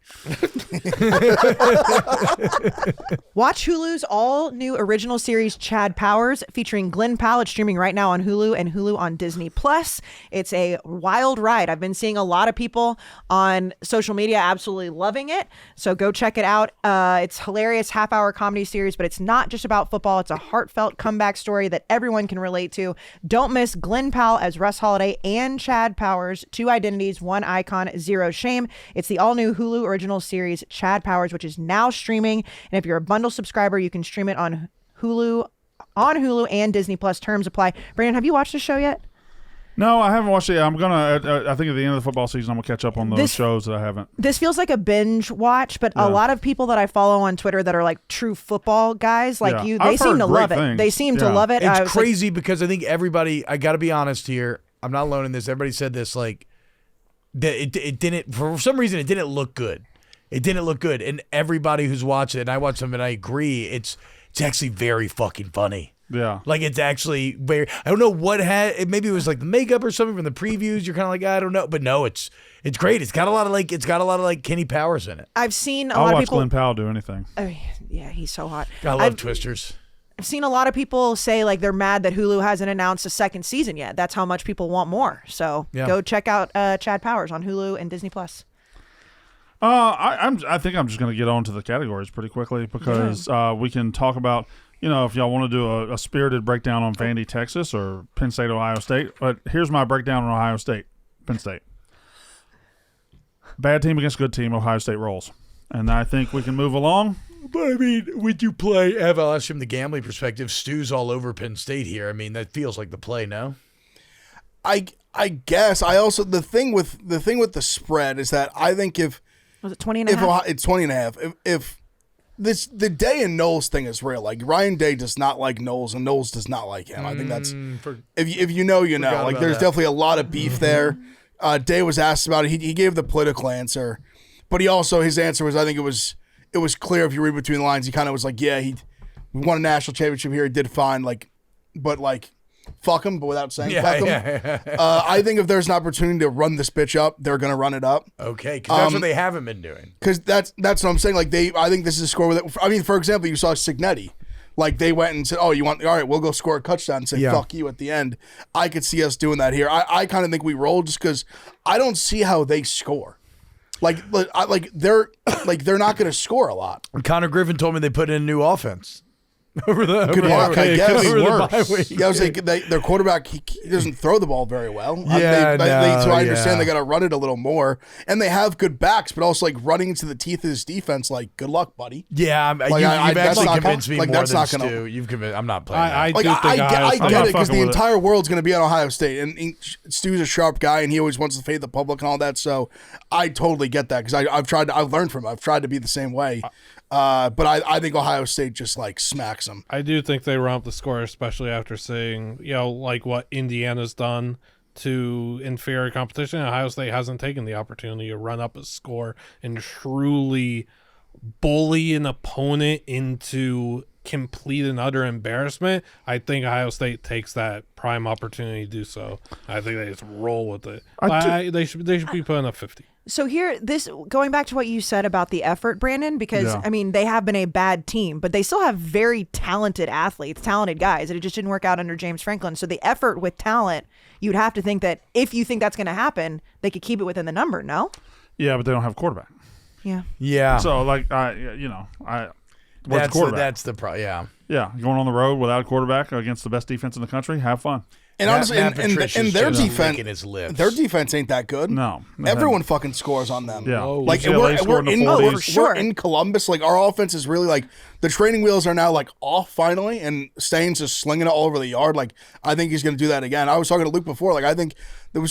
Watch Hulu's all new original series Chad Powers featuring Glenn Powell. It's streaming right now on Hulu and Hulu on Disney Plus. It's a wild ride. I've been seeing a lot of people on social media absolutely loving it. So go check it out. It's hilarious half-hour comedy series, but it's not just about football. It's a heartfelt comeback story that everyone can relate to. Don't miss Glenn Powell as Russ Holiday and Chad Powers, 2 identities, 1 icon, 0 shame. It's the all-new Hulu original series Chad Powers, which is now streaming. And if you're a bundle subscriber, you can stream it on Hulu and Disney Plus. Terms apply. Brandon, have you watched the show yet? No, I haven't watched it. I'm gonna. I think at the end of the football season, I'm gonna catch up on those shows that I haven't. This feels like a binge watch, but a lot of people that I follow on Twitter that are like true football guys, like you, they seem to love it. They seem to love it. It's crazy because I think everybody. I got to be honest here. I'm not alone in this. Everybody said this like that. It didn't for some reason. It didn't look good. It didn't look good, and everybody who's watched it, and I watched them, and I agree. It's actually very fucking funny. Yeah. Like it's actually very. I don't know what maybe it was like the makeup or something from the previews. You're kind of like I don't know, but no, it's great. It's got a lot of like Kenny Powers in it. I've seen a I'll lot of watch people. Glenn Powell do anything. Oh, yeah, he's so hot. I love Twisters. I've seen a lot of people say like they're mad that Hulu hasn't announced a second season yet. That's how much people want more. So go check out Chad Powers on Hulu and Disney Plus. I think I'm just going to get on to the categories pretty quickly because we can talk about, if y'all want to do a spirited breakdown on Vandy, Texas or Penn State, Ohio State. But here's my breakdown on Ohio State, Penn State. Bad team against good team, Ohio State rolls. And I think we can move along. But I mean, would you play? I'll ask from the gambling perspective. Stu's all over Penn State here. I mean, that feels like the play, no? I guess I also the thing with the spread is that I think if Was it 20 and a half? It's 20 and a half. If the Day and Knowles thing is real, like Ryan Day does not like Knowles and Knowles does not like him. I think that's if you know, you know. Like there's definitely a lot of beef there. Day was asked about it. He gave the political answer, but his answer was, I think it was clear if you read between the lines. He kind of was like, yeah, we won a national championship here. He did fine, but fuck him, but without saying fuck him. I think if there's an opportunity to run this bitch up, they're going to run it up. Okay, because that's what they haven't been doing. Because that's what I'm saying. I think this is a score with it. I mean, for example, you saw Signetti. Like they went and said, "Oh, all right, we'll go score a touchdown and say fuck you at the end." I could see us doing that here. I kind of think we roll just because I don't see how they score. They're not going to score a lot. Connor Griffin told me they put in a new offense. Over the Good luck, I guess. over the bye week. Yeah, I was like, their quarterback, he doesn't throw the ball very well. Yeah, so I understand they got to run it a little more. And they have good backs, but also like running into the teeth of his defense, like, good luck, buddy. Yeah, Like, you've actually convinced me like, more that's than not gonna- Stu. You've convinced. I'm not playing. I Like, do think I Ohio get it State- because the fucking with it. entire world's going to be on Ohio State. And Stu's a sharp guy, and he always wants to fade the public and all that. So I totally get that because I've learned from him. I've tried to be the same way. But I think Ohio State just like smacks them. I do think they run up the score, especially after seeing, like what Indiana's done to inferior competition. Ohio State hasn't taken the opportunity to run up a score and truly bully an opponent into complete and utter embarrassment. I think Ohio State takes that prime opportunity to do so. I think they just roll with it. They should be putting up 50. So here, going back to what you said about the effort, Brandon, because I mean they have been a bad team, but they still have very talented athletes, talented guys, and it just didn't work out under James Franklin. So the effort with talent, you'd have to think that if you think that's going to happen, they could keep it within the number. No. Yeah, but they don't have a quarterback. Yeah. So like where's the quarterback? That's the problem. Yeah. Yeah, going on the road without a quarterback against the best defense in the country. Have fun. And honestly, Matt and Patricia's their just defense, licking his lips. their defense ain't that good. No, Everyone fucking scores on them. Yeah, Like UCLA scored in the 40s. for sure. we're in Columbus. Like our offense is really like the training wheels are now like off finally, and Staines is slinging it all over the yard. Like I think he's going to do that again. I was talking to Luke before. Like I think that you're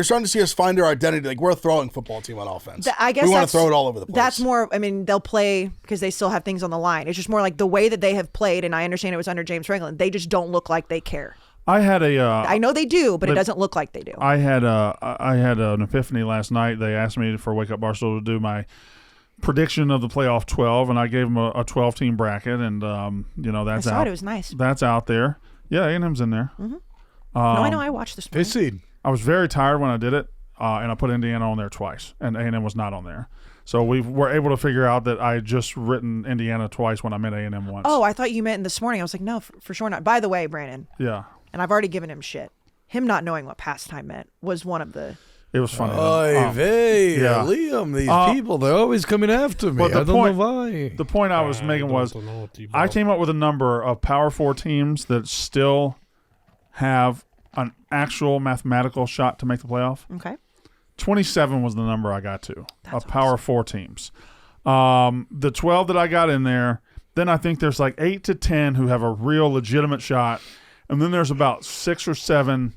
starting to see us find our identity. Like we're a throwing football team on offense. I guess we want that's- to throw it all over the place. That's more. I mean, they'll play because they still have things on the line. It's just more like the way that they have played, and I understand it was under James Franklin. They just don't look like they care. I had a. I know they do, but it doesn't look like they do. I had an epiphany last night. They asked me for Wake Up Barstool to do my prediction of the playoff 12, and I gave them a 12-team bracket, and that's I saw out. it was nice. That's out there. Yeah, A&M's in there. No, I know. I watched this morning. Fifth seed. I was very tired when I did it, and I put Indiana on there twice, and A&M was not on there. So we were able to figure out that I had just written Indiana twice when I meant A&M once. Oh, I thought you meant this morning. I was like, no, for sure not. By the way, Brandon, Yeah. and I've already given him shit. Him not knowing what pastime meant was one of the. It was funny. Hey, yeah. Liam, these people, they're always coming after me. But I don't know why. The point I was making was I came up with a number of Power 4 teams that still have an actual mathematical shot to make the playoff. Okay. 27 was the number I got to of Power 4 teams. The 12 that I got in there, then I think there's like 8 to 10 who have a real legitimate shot, and then there's about 6 or 7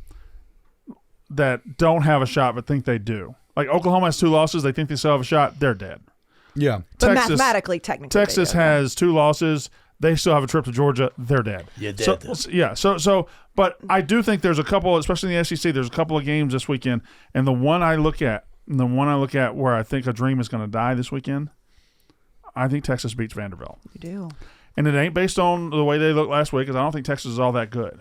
that don't have a shot but think they do. Like Oklahoma has 2 losses, they think they still have a shot, they're dead. Yeah. But mathematically, technically, Texas has 2 losses, they still have a trip to Georgia, they're dead. You're dead. But I do think there's a couple, especially in the SEC, there's a couple of games this weekend, and the one I look at where I think a dream is going to die this weekend, I think Texas beats Vanderbilt. You do. And it ain't based on the way they looked last week, because I don't think Texas is all that good.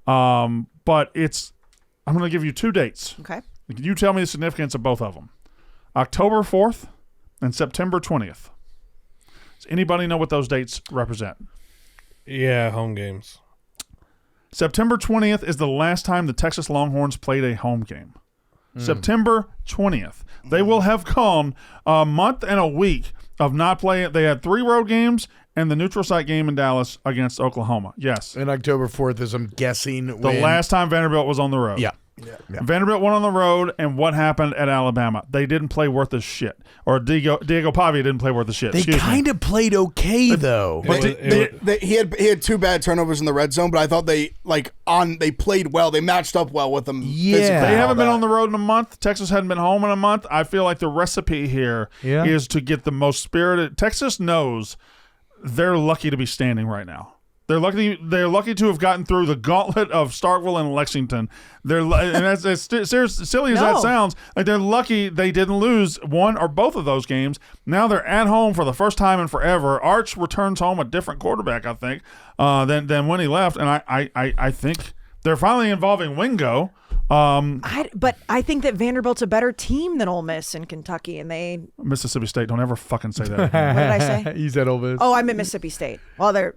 But I'm going to give you 2 dates. Okay. You tell me the significance of both of them. October 4th and September 20th. Does anybody know what those dates represent? Yeah, home games. September 20th is the last time the Texas Longhorns played a home game. September 20th. They will have gone a month and a week of not playing. They had 3 road games and the neutral site game in Dallas against Oklahoma. Yes. And October 4th is, I'm guessing, The last time Vanderbilt was on the road. Yeah. Vanderbilt went on the road, and what happened at Alabama? They didn't play worth a shit. Or Diego Pavia didn't play worth a shit. They kind of played okay, though. He had 2 bad turnovers in the red zone, but I thought they played well. They matched up well with them. Yeah. physically They and all haven't been that. on the road in a month. Texas hadn't been home in a month. I feel like the recipe here is to get the most spirited. Texas knows they're lucky to be standing right now. They're lucky to have gotten through the gauntlet of Starkville and Lexington. And as silly as that sounds, like they're lucky they didn't lose one or both of those games. Now they're at home for the first time in forever. Arch returns home a different quarterback, I think, than when he left. And I think they're finally involving Wingo. But I think that Vanderbilt's a better team than Ole Miss and Kentucky, and Mississippi State, don't ever fucking say that. What did I say? You said Ole Miss. Oh, I meant Mississippi State. Well,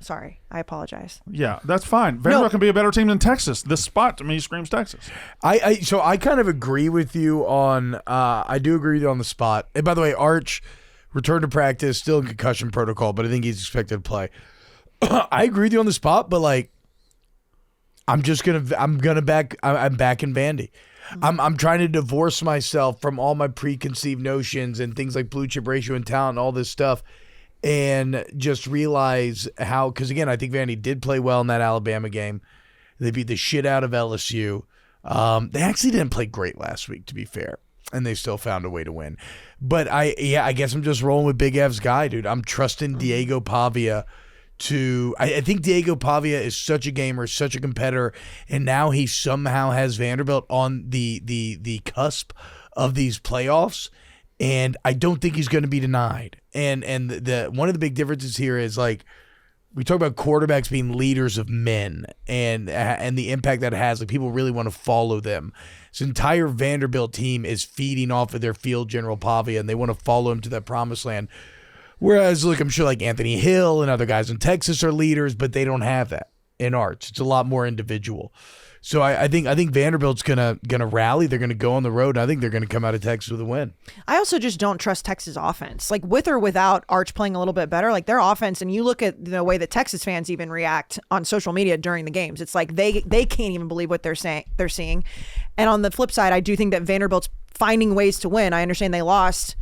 sorry, I apologize. Yeah, that's fine. Vanderbilt can be a better team than Texas. This spot to me screams Texas. So I kind of agree with you on. I do agree with you on the spot. And by the way, Arch returned to practice, still in concussion protocol, but I think he's expected to play. I agree with you on the spot, but like, I'm back in Vandy. I'm trying to divorce myself from all my preconceived notions and things like blue chip ratio and talent and all this stuff, and just realize how, because again, I think Vandy did play well in that Alabama game. They beat the shit out of LSU. They actually didn't play great last week, to be fair, and they still found a way to win. But I guess I'm just rolling with Big Ev's guy, dude. I'm trusting Diego Pavia I think Diego Pavia is such a gamer, such a competitor, and now he somehow has Vanderbilt on the cusp of these playoffs, and I don't think he's going to be denied. And the one of the big differences here is, like, we talk about quarterbacks being leaders of men and the impact that has. Like, people really want to follow them. This entire Vanderbilt team is feeding off of their field general Pavia, and they want to follow him to that promised land. Whereas, look, I'm sure like Anthony Hill and other guys in Texas are leaders, but they don't have that in Arch. It's a lot more individual. So I think Vanderbilt's gonna rally. They're gonna go on the road, and I think they're gonna come out of Texas with a win. I also just don't trust Texas offense. Like, with or without Arch playing a little bit better, like their offense, and you look at the way that Texas fans even react on social media during the games. It's like they can't even believe what they're seeing. And on the flip side, I do think that Vanderbilt's finding ways to win. I understand they lost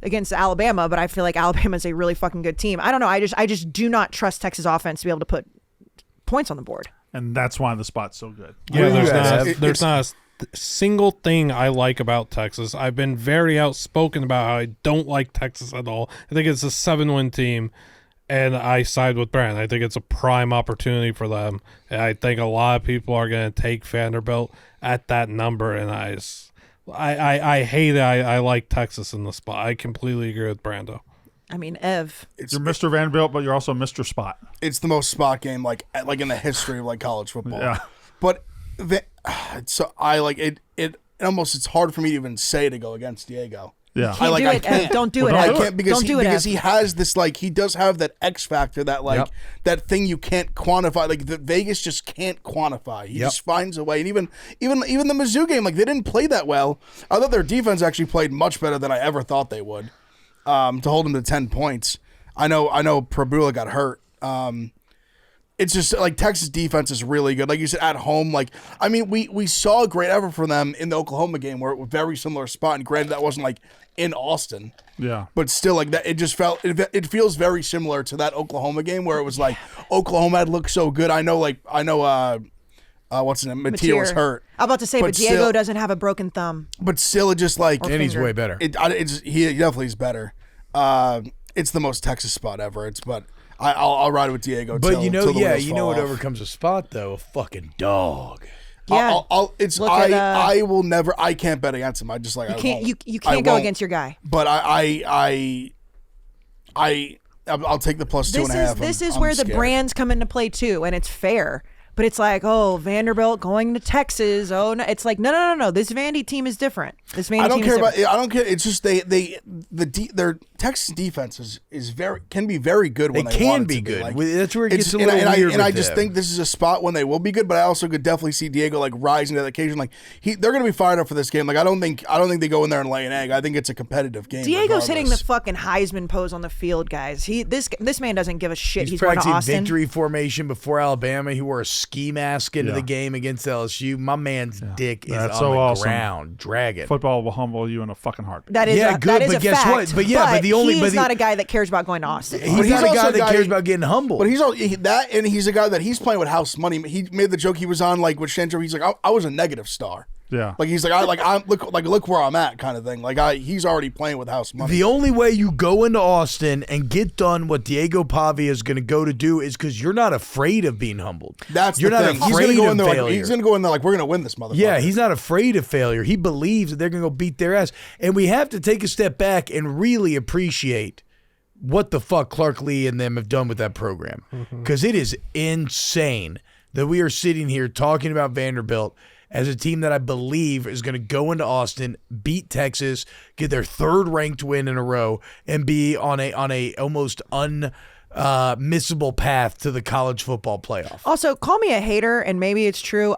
against Alabama, but I feel like Alabama's a really fucking good team. I don't know. I just do not trust Texas offense to be able to put points on the board. And that's why the spot's so good. Yeah, there's not a single thing I like about Texas. I've been very outspoken about how I don't like Texas at all. I think it's a 7-win team, and I side with Brand. I think it's a prime opportunity for them. And I think a lot of people are going to take Vanderbilt at that number, and I hate it. I like Texas in the spot. I completely agree with Brando. I mean, Ev. You're Mr. Vanderbilt, but you're also Mr. Spot. It's the most spot game like in the history of like college football. Yeah. But so I like it. It's hard for me to even say to go against Diego. Yeah. I can't. Don't do it. I can't because because he has this, like, he does have that X factor, that like that thing you can't quantify, like that Vegas just can't quantify. He just finds a way. And even the Mizzou game, like, they didn't play that well. I thought their defense actually played much better than I ever thought they would. To hold them to 10 points. I know Prabula got hurt. It's just like Texas defense is really good. Like you said, at home, like, I mean, we saw a great effort from them in the Oklahoma game where it was a very similar spot. And granted, that wasn't like in Austin. Yeah. But still, like, that, it just it feels very similar to that Oklahoma game where it was like Oklahoma had looked so good. I know what's his name? Mateo was hurt. I'm about to say, but Diego doesn't have a broken thumb. But still, it just like, and he's way better. He definitely is better. It's the most Texas spot ever. I'll ride with Diego. But you know what overcomes a spot though? A fucking dog. Yeah. I will never. I can't bet against him. I just like you can't go against your guy. But I'll take the plus 2.5. This is where the brands come into play too, and it's fair. But it's like, oh, Vanderbilt going to Texas. Oh, no. It's like, no. This Vandy team is different. This Vandy team is different. I don't care. It's just their Texas defense can be very good when they want it to be. Like, that's where it gets a little weird. And I just think this is a spot when they will be good. But I also could definitely see Diego like rising to that occasion. Like they're going to be fired up for this game. Like I don't think they go in there and lay an egg. I think it's a competitive game. Diego's hitting the fucking Heisman pose on the field, guys. This man doesn't give a shit. He's going to Austin. Victory formation before Alabama. He wore a ski mask into the game against LSU. My man's dick is on the ground. Drag it. Football will humble you in a fucking heartbeat. That is good. But guess fact, what? He's not a guy that cares about going to Austin. He's not a guy that cares about getting humbled. But he's a guy that he's playing with house money. He made the joke he was on like with Shantor. He's like, I was a negative star. Yeah, like he's like look where I'm at kind of thing. Like he's already playing with house money. The only way you go into Austin and get done what Diego Pavia is going to go to do is because you're not afraid of being humbled. You're not afraid of failure. He's going to go in there like, we're going to win this motherfucker. Yeah, he's not afraid of failure. He believes that they're going to go beat their ass. And we have to take a step back and really appreciate what the fuck Clark Lee and them have done with that program, because it is insane that we are sitting here talking about Vanderbilt as a team that I believe is going to go into Austin, beat Texas, get their third ranked win in a row, and be on a almost unmissable path to the college football playoff. Also, call me a hater, and maybe it's true.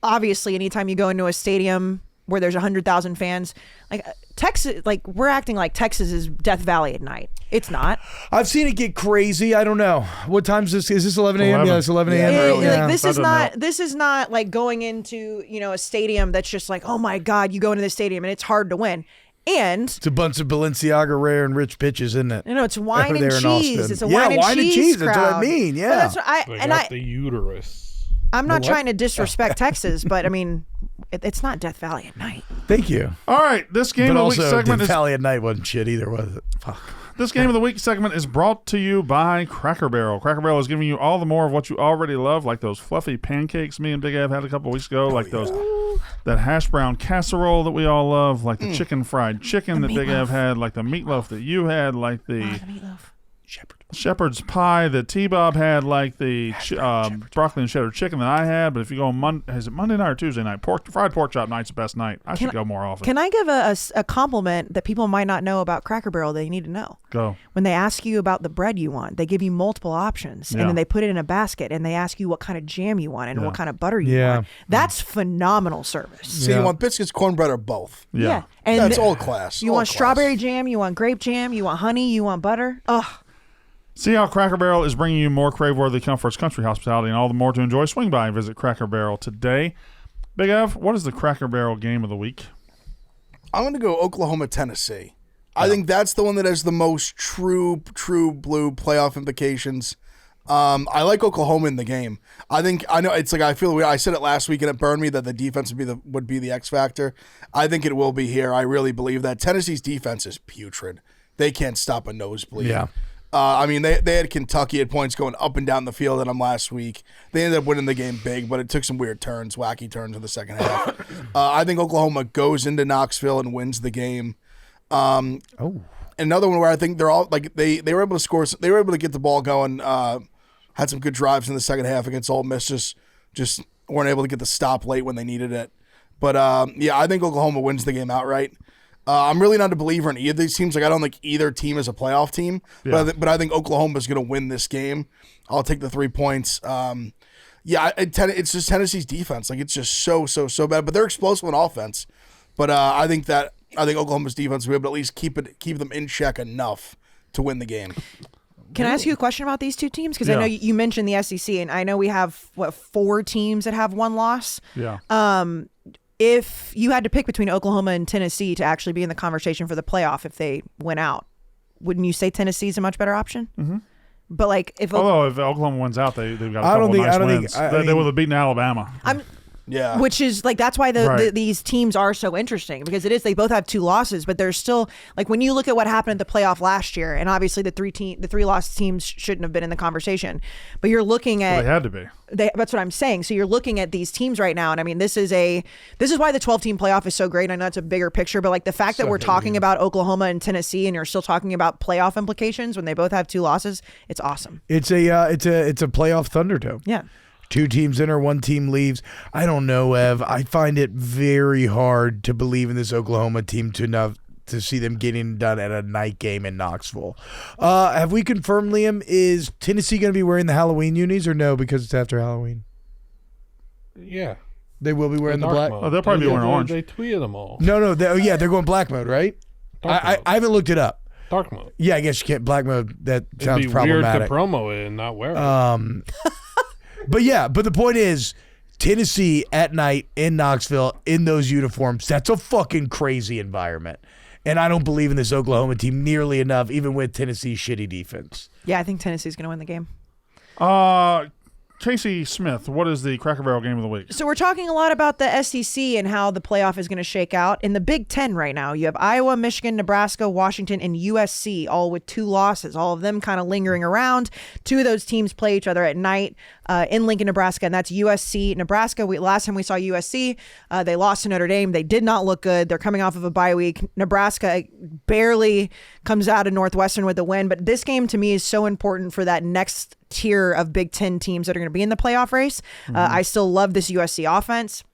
Obviously, anytime you go into a stadium where there's 100,000 fans. Like Texas, like we're acting like Texas is Death Valley at night. It's not. I've seen it get crazy. I don't know. What time is this? Is this 11 a.m.? Yeah, it's 11 a.m. Like, this is not like going into, a stadium that's just like, oh my God, you go into this stadium and it's hard to win. And it's a bunch of Balenciaga rare and rich bitches, isn't it? It's wine and cheese. It's a wine and cheese crowd. That's what I mean. Yeah. That's what the uterus. I'm not trying to disrespect Texas, but I mean, it's not Death Valley at night. Thank you. All right, this game of the week segment Death Valley at night wasn't shit either, was it? Fuck. This game of the week segment is brought to you by Cracker Barrel. Cracker Barrel is giving you all the more of what you already love, like those fluffy pancakes me and Big Av had a couple weeks ago, that hash brown casserole that we all love, like the chicken fried chicken that Big Av had, like the meatloaf that you had, like the meatloaf. shepherd's pie that T-Bob had, like the broccoli and cheddar chicken that I had. But if you go on is it Monday night or Tuesday night? Fried pork chop night's the best night. I should go more often. Can I give a compliment that people might not know about Cracker Barrel that you need to know? Go. When they ask you about the bread you want, they give you multiple options, and then they put it in a basket, and they ask you what kind of jam you want and what kind of butter you want. That's phenomenal service. So you want biscuits, cornbread, or both? Yeah. And that's old class. You want strawberry jam, you want grape jam, you want honey, you want butter. Ugh. See how Cracker Barrel is bringing you more crave-worthy comforts, country hospitality, and all the more to enjoy. Swing by and visit Cracker Barrel today. Big F, what is the Cracker Barrel game of the week? I'm going to go Oklahoma, Tennessee. I think that's the one that has the most true blue playoff implications. I like Oklahoma in the game. I feel weird. I said it last week and it burned me that the defense would be the X factor. I think it will be here. I really believe that. Tennessee's defense is putrid. They can't stop a nosebleed. Yeah. They had Kentucky at points going up and down the field at them last week. They ended up winning the game big, but it took some weird turns, wacky turns in the second half. I think Oklahoma goes into Knoxville and wins the game. Another one where I think they're all like they were able to score. They were able to get the ball going. Had some good drives in the second half against Ole Miss. Just weren't able to get the stop late when they needed it. But I think Oklahoma wins the game outright. I'm really not a believer in either of these teams. Like I don't think either team is a playoff team. Yeah. But I think Oklahoma is going to win this game. I'll take the 3 points. It's just Tennessee's defense. Like it's just so bad. But they're explosive on offense. But I think Oklahoma's defense will be able to at least keep them in check enough to win the game. Can I ask you a question about these two teams? Because I know you mentioned the SEC, and I know we have 4 teams that have one loss. Yeah. If you had to pick between Oklahoma and Tennessee to actually be in the conversation for the playoff if they went out, wouldn't you say Tennessee's a much better option? Mm-hmm. But like if Oklahoma wins out, they've got a couple nice wins. They would have beaten Alabama. Yeah, which is like that's why these teams are so interesting because they both have 2 losses, but there's still like when you look at what happened at the playoff last year, and obviously the 3 lost teams shouldn't have been in the conversation, but you're looking at they had to be. That's what I'm saying. So you're looking at these teams right now, and I mean this is why the 12-team playoff is so great. I know it's a bigger picture, but like the fact that we're talking about Oklahoma and Tennessee, and you're still talking about playoff implications when they both have 2 losses, it's awesome. It's a playoff Thunderdome. Yeah. 2 teams enter, 1 team leaves. I don't know, Ev. I find it very hard to believe in this Oklahoma team enough to see them getting done at a night game in Knoxville. Have we confirmed, Liam, is Tennessee going to be wearing the Halloween unis or no because it's after Halloween? Yeah. They will be wearing the black? Oh, they'll probably be wearing orange. They tweeted them all. No. They're going black mode, right? I haven't looked it up. Dark mode. Yeah, I guess you can't. Black mode, that sounds problematic. It'd be weird to promo it and not wear it. But the point is, Tennessee at night in Knoxville in those uniforms, that's a fucking crazy environment. And I don't believe in this Oklahoma team nearly enough, even with Tennessee's shitty defense. Yeah, I think Tennessee's going to win the game. Kayce Smith, what is the Cracker Barrel game of the week? So we're talking a lot about the SEC and how the playoff is going to shake out. In the Big Ten right now, you have Iowa, Michigan, Nebraska, Washington, and USC, all with 2 losses, all of them kind of lingering around. 2 of those teams play each other at night in Lincoln, Nebraska, and that's USC. Nebraska, last time we saw USC, they lost to Notre Dame. They did not look good. They're coming off of a bye week. Nebraska barely comes out of Northwestern with a win, but this game to me is so important for that next tier of Big Ten teams that are going to be in the playoff race. I still love this USC offense.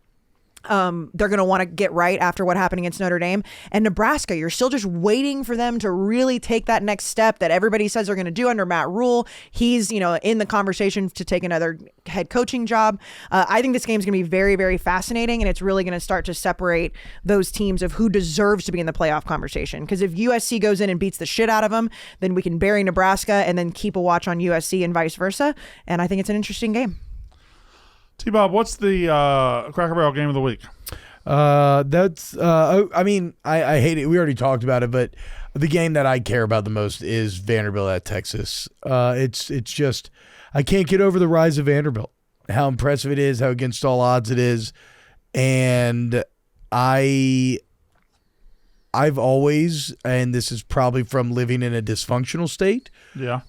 they're going to want to get right after what happened against Notre Dame. And Nebraska, you're still just waiting for them to really take that next step that everybody says they're going to do under Matt Rule. He's, in the conversation to take another head coaching job. I think this game's going to be very, very fascinating, and it's really going to start to separate those teams of who deserves to be in the playoff conversation. Because if USC goes in and beats the shit out of them, then we can bury Nebraska and then keep a watch on USC and vice versa. And I think it's an interesting game. T-Bob, what's the Cracker Barrel game of the week? I hate it. We already talked about it, but the game that I care about the most is Vanderbilt at Texas. It's just, I can't get over the rise of Vanderbilt, how impressive it is, how against all odds it is. And I've always, and this is probably from living in a dysfunctional state,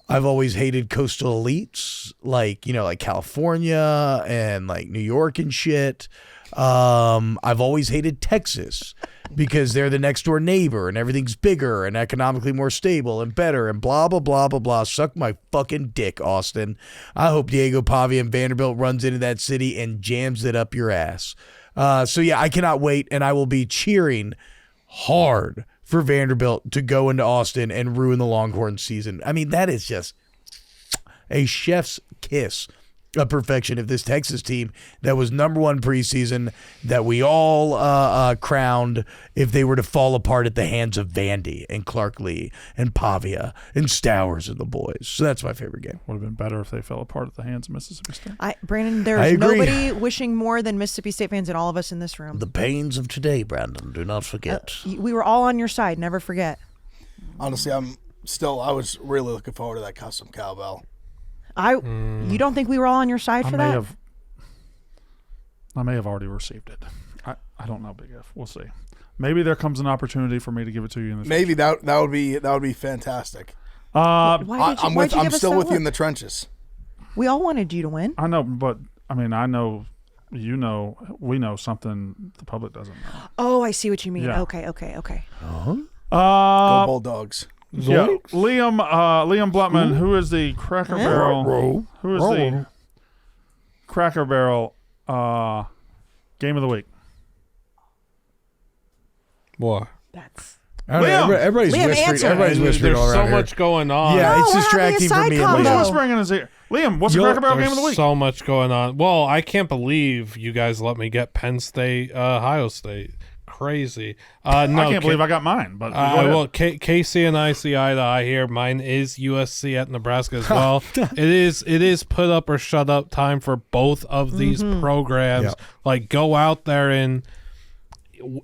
I've always hated coastal elites, like California and like New York and shit. I've always hated Texas because they're the next door neighbor and everything's bigger and economically more stable and better and blah, blah, blah, blah, blah. Suck my fucking dick, Austin. I hope Diego Pavia and Vanderbilt runs into that city and jams it up your ass. I cannot wait, and I will be cheering hard for Vanderbilt to go into Austin and ruin the Longhorn season. I mean, that is just a chef's kiss of perfection if this Texas team that was number one preseason that we all crowned, if they were to fall apart at the hands of Vandy and Clark Lee and Pavia and Stowers and the boys. So that's my favorite game. Would have been better if they fell apart at the hands of Mississippi State. Brandon, there's nobody wishing more than Mississippi State fans and all of us in this room. The pains of today, Brandon. Do not forget. We were all on your side. Never forget. Honestly, I was really looking forward to that custom cowbell. You don't think we were all on your side for that? I may have already received it. I don't know, Big F. We'll see. Maybe there comes an opportunity for me to give it to you in the future. Maybe that would be fantastic. I'm still with you in the trenches. We all wanted you to win. I know, but I know we know something the public doesn't know. Oh, I see what you mean. Yeah. Okay. Uh-huh. Go Bulldogs. Yeah, Liam Blutman, who is the Cracker Barrel? Who is the Cracker Barrel game of the week? What? That's everybody's Liam, whispering. answer. Everybody's whispering all There's around so much going on. Yeah, No, it's we're distracting for having me. a side And He's combo. Liam. whispering in his ear. Liam, what's the Cracker Barrel game of the week? So much going on. Well, I can't believe you guys let me get Penn State, Ohio State. Crazy. No, I can't believe I got mine. But Kayce and I see eye to eye here. Mine is USC at Nebraska as well. It is put up or shut up time for both of these programs. Yep. Like, go out there and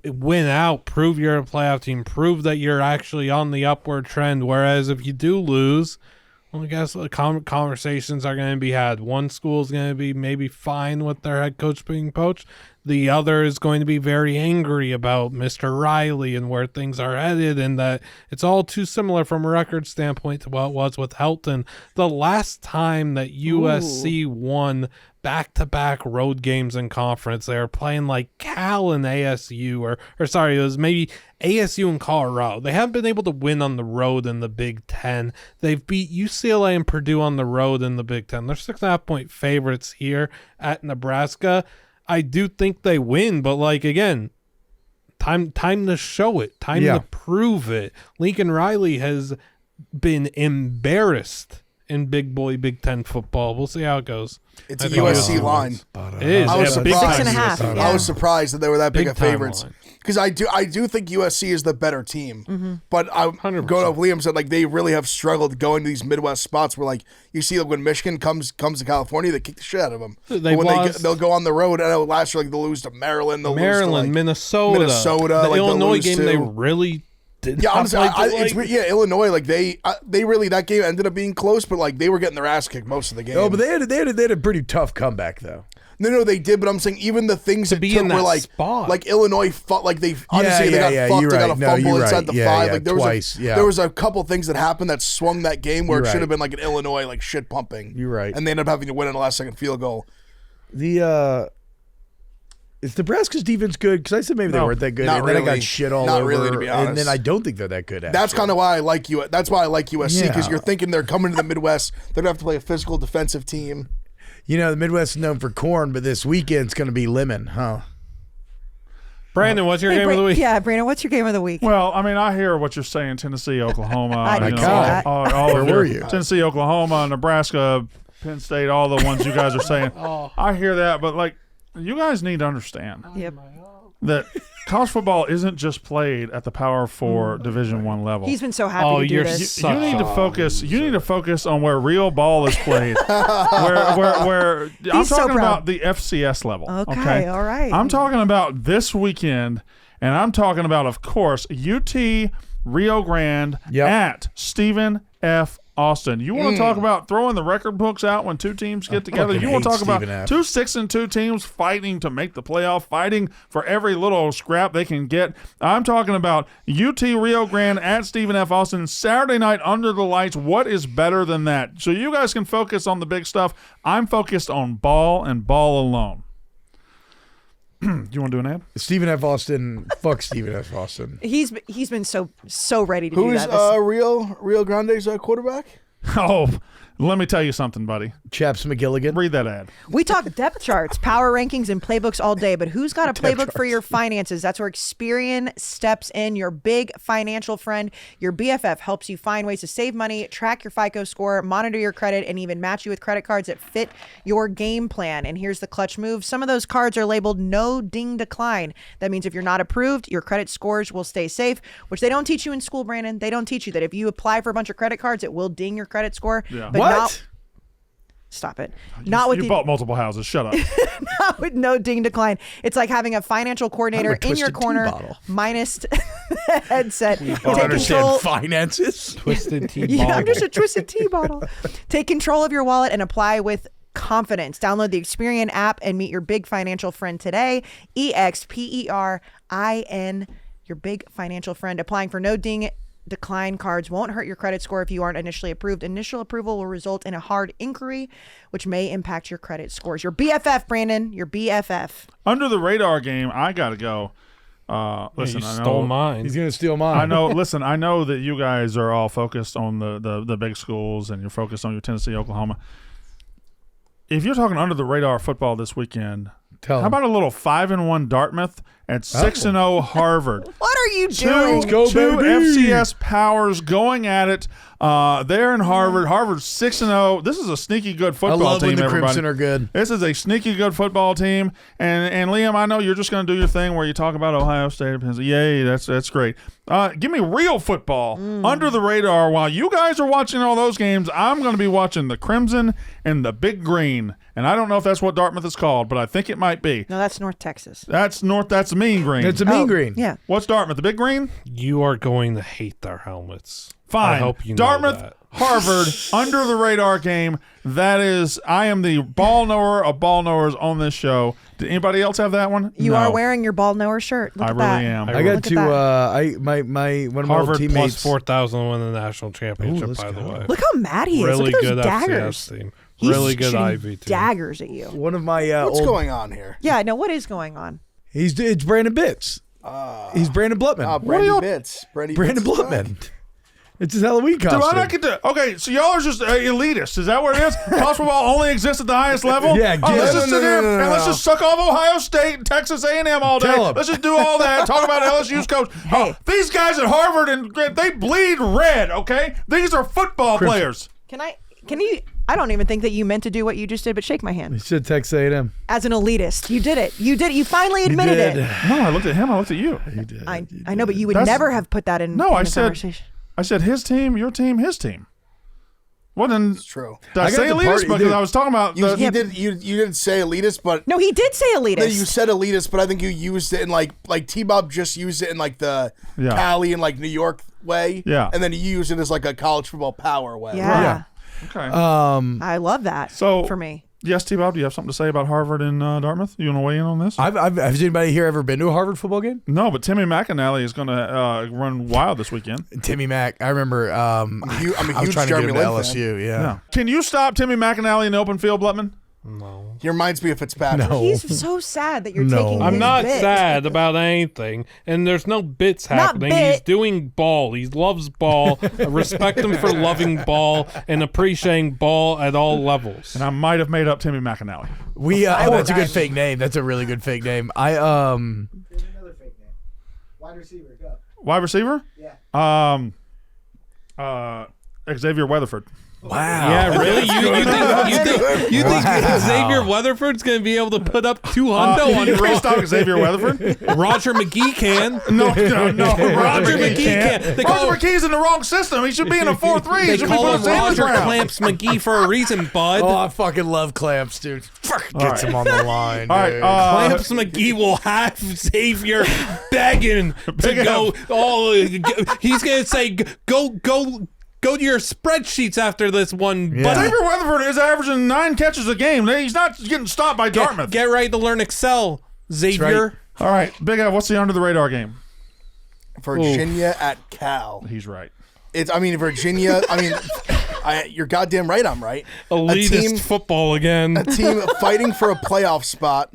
win out, prove you're a playoff team, prove that you're actually on the upward trend. Whereas if you do lose, well, I guess conversations are going to be had. One school is going to be maybe fine with their head coach being poached. The other is going to be very angry about Mr. Riley and where things are headed, and that it's all too similar from a record standpoint to what it was with Helton. The last time that USC won back-to-back road games in conference, they were playing like Cal and ASU, or sorry, it was maybe ASU and Colorado. They haven't been able to win on the road in the Big Ten. They've beat UCLA and Purdue on the road in the Big Ten. They're 6.5-point favorites here at Nebraska. I do think they win, but like, again, time to show it, time to prove it. Lincoln Riley has been embarrassed in big boy Big Ten football. We'll see how it goes. It's a USC line. It is. I was surprised. 6.5. I was surprised that they were that big of time favorites. line. Because I do think USC is the better team. But I'm going to Liam said, like, they really have struggled going to these Midwest spots where, like, you see, like, when Michigan comes to California, they kick the shit out of them. They'll go on the road, and last year, like, they'll lose to Maryland. They'll lose to, like, Minnesota. The like, Illinois game, they really did. Yeah, honestly, Illinois, like, they really, that game ended up being close, but, like, they were getting their ass kicked most of the game. Oh, but they had a pretty tough comeback though. No, they did, but I'm saying even the things that took were like, spot. like Illinois fought, like they honestly they got fucked. You're They got right. a fumble inside the 5. Like there was a couple things that happened that swung that game where it should have been like an Illinois like shit pumping. You're right. And they ended up having to win on the last second field goal. Is Nebraska's defense good? Because I said maybe they weren't that good, not and really. then I got shit all Not over. really, to be honest. And then I don't think they're that good. That's kind of why I like you. That's why I like USC because Yeah. you're thinking they're coming to the Midwest. They're gonna have to play a physical defensive team. You know, the Midwest is known for corn, but this weekend's going to be lemon, huh? Brandon, what's your game of the week? Yeah, Brandon, what's your game of the week? Well, I mean, I hear what you're saying. Tennessee, Oklahoma. I you didn't know, say that. all Where of were your- you? Tennessee, Oklahoma, Nebraska, Penn State, all the ones you guys are saying. I hear that, but like, you guys need to understand Yep. that college football isn't just played at the Power 4 Division I level. He's been so happy to do you're this. You need to focus. You need to focus on where real ball is played. where I'm so talking proud. about the FCS level. Okay, all right. I'm talking about this weekend, and I'm talking about, of course, UT Rio Grande at Stephen F. Austin. You want to talk about throwing the record books out when two teams get together? You want to talk about Stephen F. 2 6-2 teams fighting to make the playoff, fighting for every little scrap they can get. I'm talking about UT Rio Grande at Stephen F. Austin Saturday night under the lights. What is better than that? So you guys can focus on the big stuff. I'm focused on ball and ball alone. Do you want to do an ad? Stephen F. Austin. Fuck Stephen F. Austin. He's been so ready to do Who's that. Rio Grande's quarterback? Oh, let me tell you something, buddy. Chaps McGilligan. Read that ad. We talk depth charts, power rankings, and playbooks all day, but who's got a playbook for your finances? That's where Experian steps in. Your big financial friend, your BFF, helps you find ways to save money, track your FICO score, monitor your credit, and even match you with credit cards that fit your game plan. And here's the clutch move. Some of those cards are labeled no ding decline. That means if you're not approved, your credit scores will stay safe, which they don't teach you in school, Brandon. They don't teach you that if you apply for a bunch of credit cards, it will ding your credit score. Yeah. But What? Stop it. Not with You bought multiple houses. Shut up. not with no ding decline. It's like having a financial coordinator in your Twisted Tea corner, bottle. minus the headset. I don't Take understand control. finances. Twisted tea Yeah, bottle. I'm just a twisted tea bottle. Take control of your wallet and apply with confidence. Download the Experian app and meet your big financial friend today. EXPERIN, your big financial friend. Applying for no ding decline cards won't hurt your credit score if you aren't initially approved. Initial approval will result in a hard inquiry, which may impact your credit scores. Your BFF, Brandon. Your BFF. Under the radar game, I got to go. Listen, you I know, stole mine. He's gonna steal mine. I know. Listen, I know that you guys are all focused on the big schools and you're focused on your Tennessee, Oklahoma. If you're talking under the radar football this weekend, Tell how him. about a little 5-1 Dartmouth and 6-0 Harvard? What are you doing? Two go, baby. FCS powers going at it. There in Harvard. Harvard's 6-0. This is a sneaky good I football love team. when the Everybody. Crimson are good. This is a sneaky good football team. And Liam, I know you're just going to do your thing where you talk about Ohio State and Penn State. Yay, that's great. Give me real football under the radar. While you guys are watching all those games, I'm going to be watching the Crimson and the Big Green. And I don't know if that's what Dartmouth is called, but I think it might be. No, that's North Texas. That's the Mean Green. It's a mean green. Yeah. What's Dartmouth? The Big Green? You are going to hate their helmets. Fine. I hope you know Dartmouth, that. Harvard, under the radar game. That is, I am the ball knower of ball knowers on this show. Did anybody else have that one? You No. are wearing your ball knower shirt. Look I at really that. am. I got Look at to. that. My one of my Harvard old teammates. plus 4,000 to win the national championship, let's by the go. way. Look how mad he is. Really Look at those good daggers. FCS team. He's Really good shooting Ivy team. daggers at you. One of my What's old. going on here? Yeah, no, what is going on? It's Brandon Bitts. He's Brandon Blutman. Brandon Bitts. Brandon Bitts is back. Blutman. It's his Halloween costume. Do I not get to? Okay, so y'all are just elitist. Is that what it is? College football only exists at the highest level. Yeah, let's just sit here no, and let's just suck off Ohio State and Texas A&M all day. Tell 'em. Let's just do all that. Talk about LSU's coach. Oh, these guys at Harvard and they bleed red. Okay, these are football players. Can you? I don't even think that you meant to do what you just did, but shake my He hand. said Texas A&M. As an elitist, you did it. You did it. You finally admitted did. it. No, I looked at him. I looked at you. He did. I know, but you would That's- never have put that in. No, in I the said- conversation. I said his team, your team, his team. Well, then It's true. did I I got say the elitist? part- Because dude, I was talking about You, the. you didn't say elitist, but No, he did say elitist. no, you said elitist, but I think you used it in like T-Bob just used it in like the Yeah. Cali and like New York way. Yeah. And then you used it as like a college football power way. yeah. Okay. I love that. So- for me, Yes, T-Bob, do you have something to say about Harvard and Dartmouth? You want to weigh in on this? Has anybody here ever been to a Harvard football game? No, but Timmy McAnally is going to run wild this weekend. Timmy Mack. I remember. I'm a I was huge trying to get Jeremy him to Lin fan. LSU. Yeah. Yeah. Can you stop Timmy McAnally in the open field, Blutman? No. He reminds me of Fitzpatrick. No. he's so sad that you're No. taking. I'm his not bit. sad about anything, and there's no bits happening. bit. He's doing ball. He loves ball. I respect him for loving ball and appreciating ball at all levels. And I might have made up Timmy McAnally. That's a good fake name. That's a really good fake name. Wide receiver, go. Wide receiver? Yeah. Xavier Weatherford. Wow. Yeah, really? You think Xavier Weatherford's going to be able to put up 200 on Stop Xavier Weatherford? Roger McGee can. No. Roger McGee can. Roger McGee's in the wrong system. He should be in a 4-3. They call him Roger Clamps McGee for a reason, bud. Oh, I fucking love Clamps, dude. Gets him on the line. All right, Clamps McGee will have Xavier begging to go. Oh, he's going to say, go to your spreadsheets after this one. Yeah. But Xavier Weatherford is averaging 9 catches a game. He's not getting stopped by Dartmouth. get ready to learn Excel, Xavier. Right. All right, Big Al, what's the under-the-radar game? Virginia at Cal. He's right. Virginia. You're goddamn right. I'm right. Elitist football again. A team fighting for a playoff spot.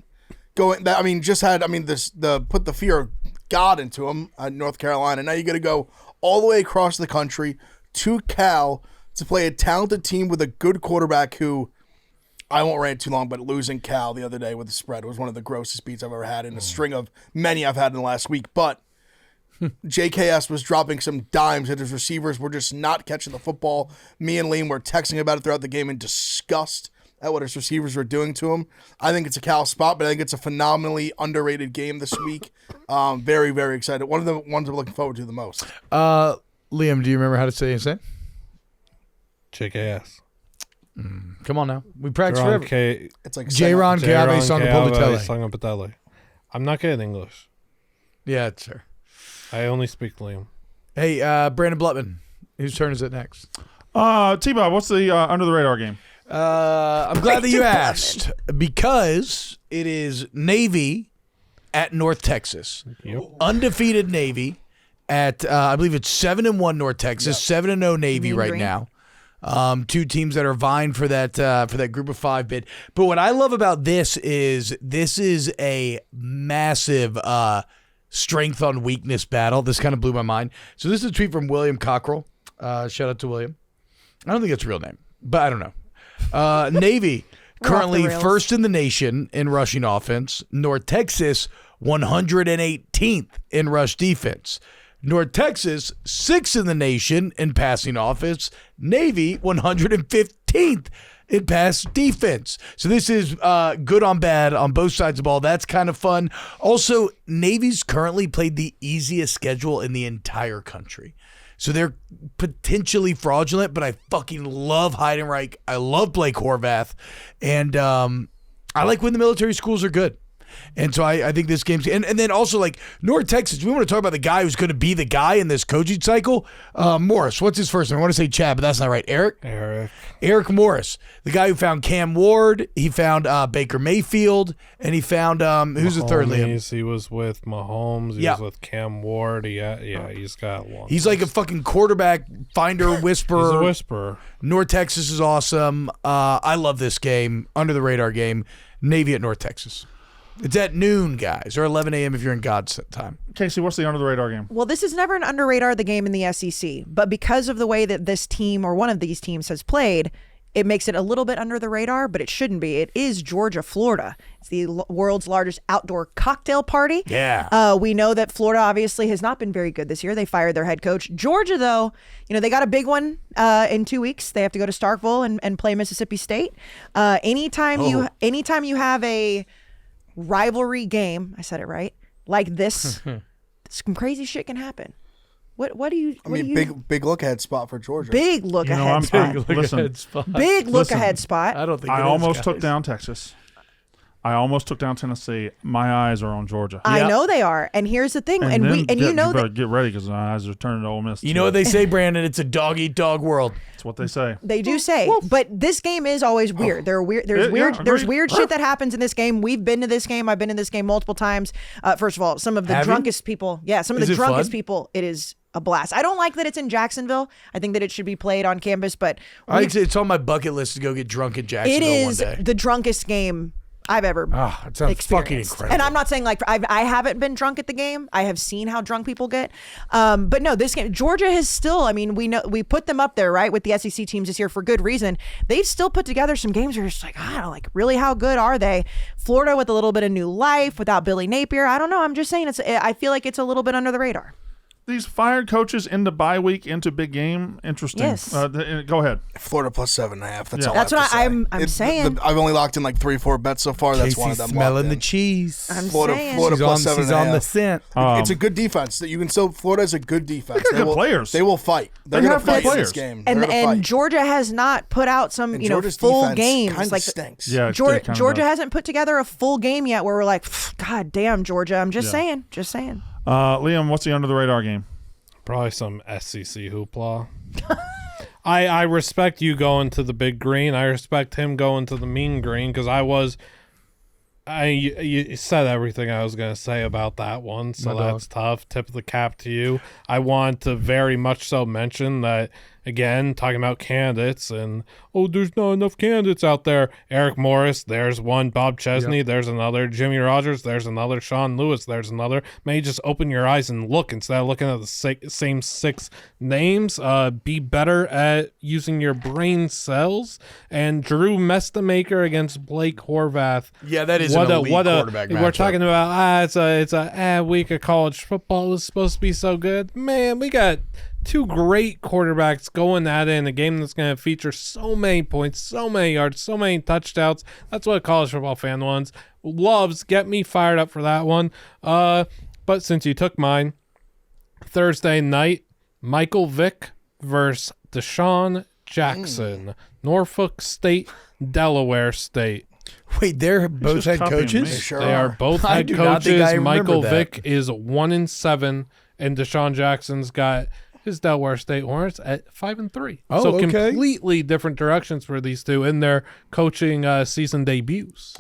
Put the fear of God into them at North Carolina. Now you're going to go all the way across the country to Cal to play a talented team with a good quarterback who, I won't rant too long, but losing Cal the other day with the spread was one of the grossest beats I've ever had in a string of many I've had in the last week. But JKS was dropping some dimes and his receivers were just not catching the football. Me and Liam were texting about it throughout the game in disgust at what his receivers were doing to him. I think it's a Cal spot, but I think it's a phenomenally underrated game this week. Very, very excited. One of the ones I'm looking forward to the most. Liam, do you remember how to say his name? JKS. Come on now. We practice forever. It's like J-Ron Cave Sangapatele. I'm not good at English. Yeah, it's her. I only speak Liam. Hey, Brandon Blutman, whose turn is it next? T-Bob, what's the under-the-radar game? I'm glad that you asked because it is Navy at North Texas. Yep. Undefeated Navy at, I believe it's 7-1 North Texas, 7-0 Navy Mean right Green. now. Two teams that are vying for that group of 5 bid. But what I love about this is a massive strength on weakness battle. This kind of blew my mind. So this is a tweet from William Cockrell. Shout out to William. I don't think that's a real name, but I don't know. Navy currently first in the nation in rushing offense. North Texas 118th in rush defense. North Texas, 6th in the nation in passing offense. Navy, 115th in pass defense. So this is good on bad on both sides of the ball. That's kind of fun. Also, Navy's currently played the easiest schedule in the entire country. So they're potentially fraudulent, but I fucking love Heidenreich. I love Blake Horvath. And I like when the military schools are good. And so I think this game's and then also like North Texas, we want to talk about the guy who's going to be the guy in this coaching cycle. Morris, what's his first name? I want to say Chad, but that's not right. Eric Morris, the guy who found Cam Ward, he found Baker Mayfield, and he found who's the third, Liam? He was with Mahomes. He was with Cam Ward. He's got one. He's like a fucking quarterback finder whisperer. He's a whisperer. North Texas is awesome. I love this game. Under the radar game. Navy at North Texas. It's at noon, guys, or 11 a.m. if you're in God's time. Kayce, what's the under-the-radar game? Well, this is never an under-radar the game in the SEC, but because of the way that this team or one of these teams has played, it makes it a little bit under the radar, but it shouldn't be. It is Georgia, Florida. It's the world's largest outdoor cocktail party. Yeah. We know that Florida obviously has not been very good this year. They fired their head coach. Georgia, though, they got a big one in 2 weeks. They have to go to Starkville and play Mississippi State. Anytime you have a rivalry game, I said it right, like this, some crazy shit can happen. What do you? Big look ahead spot for Georgia. Big look ahead spot. Big look ahead spot. I don't think I almost took down Texas. I almost took down Tennessee. My eyes are on Georgia. I know they are. And here's the thing. You better get ready because my eyes are turning to Ole Miss. You know what they say, Brandon? It's a dog-eat-dog world. That's what they say. They do say. But this game is always weird. There's weird shit that happens in this game. We've been to this game. I've been in this game multiple times. First of all, some of the drunkest people. Yeah, some of the drunkest people. It is a blast. I don't like that it's in Jacksonville. I think that it should be played on campus. But it's on my bucket list to go get drunk in Jacksonville one day. It is the drunkest game I've ever it sounds fucking incredible. And I'm not saying like I haven't been drunk at the game. I have seen how drunk people get. But no, this game, Georgia has still, I mean, we know we put them up there, right, with the SEC teams this year for good reason. They've still put together some games where it's like, I don't know, like really how good are they? Florida with a little bit of new life without Billy Napier. I don't know. I'm just saying I feel like it's a little bit under the radar. These fired coaches into bye week, into big game. Interesting. Yes. Go ahead. Florida plus 7.5. That's Yeah. all. That's I have what to say. I'm saying. I've only locked in like 3-4 bets so far. That's one of them. Smelling locked the in. cheese. I'm Florida saying. plus 7.5. She's on the scent. It's a good defense. That you can still. Florida is a good defense. They got good players. They will fight. They're They going have to good fight in players. this game. They're gonna And fight. Georgia has not put out some, And you know, Georgia's full defense games. kinda Like stinks. Yeah, Georgia hasn't put together a full game yet where we're like, God damn, Georgia. I'm just saying. Liam, what's the under the radar game? Probably some SEC hoopla. I respect you going to the big green. I respect him going to the mean green because you said everything I was going to say about that one, so that's tough. Tip of the cap to you. I want to very much so mention that, again, talking about candidates and, there's not enough candidates out there. Eric Morris, there's one. Bob Chesney, there's another. Jimmy Rogers, there's another. Sean Lewis, there's another. May just open your eyes and look instead of looking at the same 6 names. Be better at using your brain cells. And Drew Mestamaker against Blake Horvath. Yeah, that is an elite quarterback matchup. We're talking about, it's a week of college football was supposed to be so good. Man, we got 2 great quarterbacks going at it in a game that's going to feature so many points, so many yards, so many touchdowns. That's what a college football fan loves. Get me fired up for that one. But since you took mine, Thursday night, Michael Vick versus Deshaun Jackson, Norfolk State, Delaware State. Wait, they're both head coaches? They sure They are both I head do not think I coaches. remember Michael that. Vick is 1-7, and Deshaun Jackson's got his Delaware State Hornets at 5-3. Oh, so okay. completely different directions for these two in their coaching season debuts.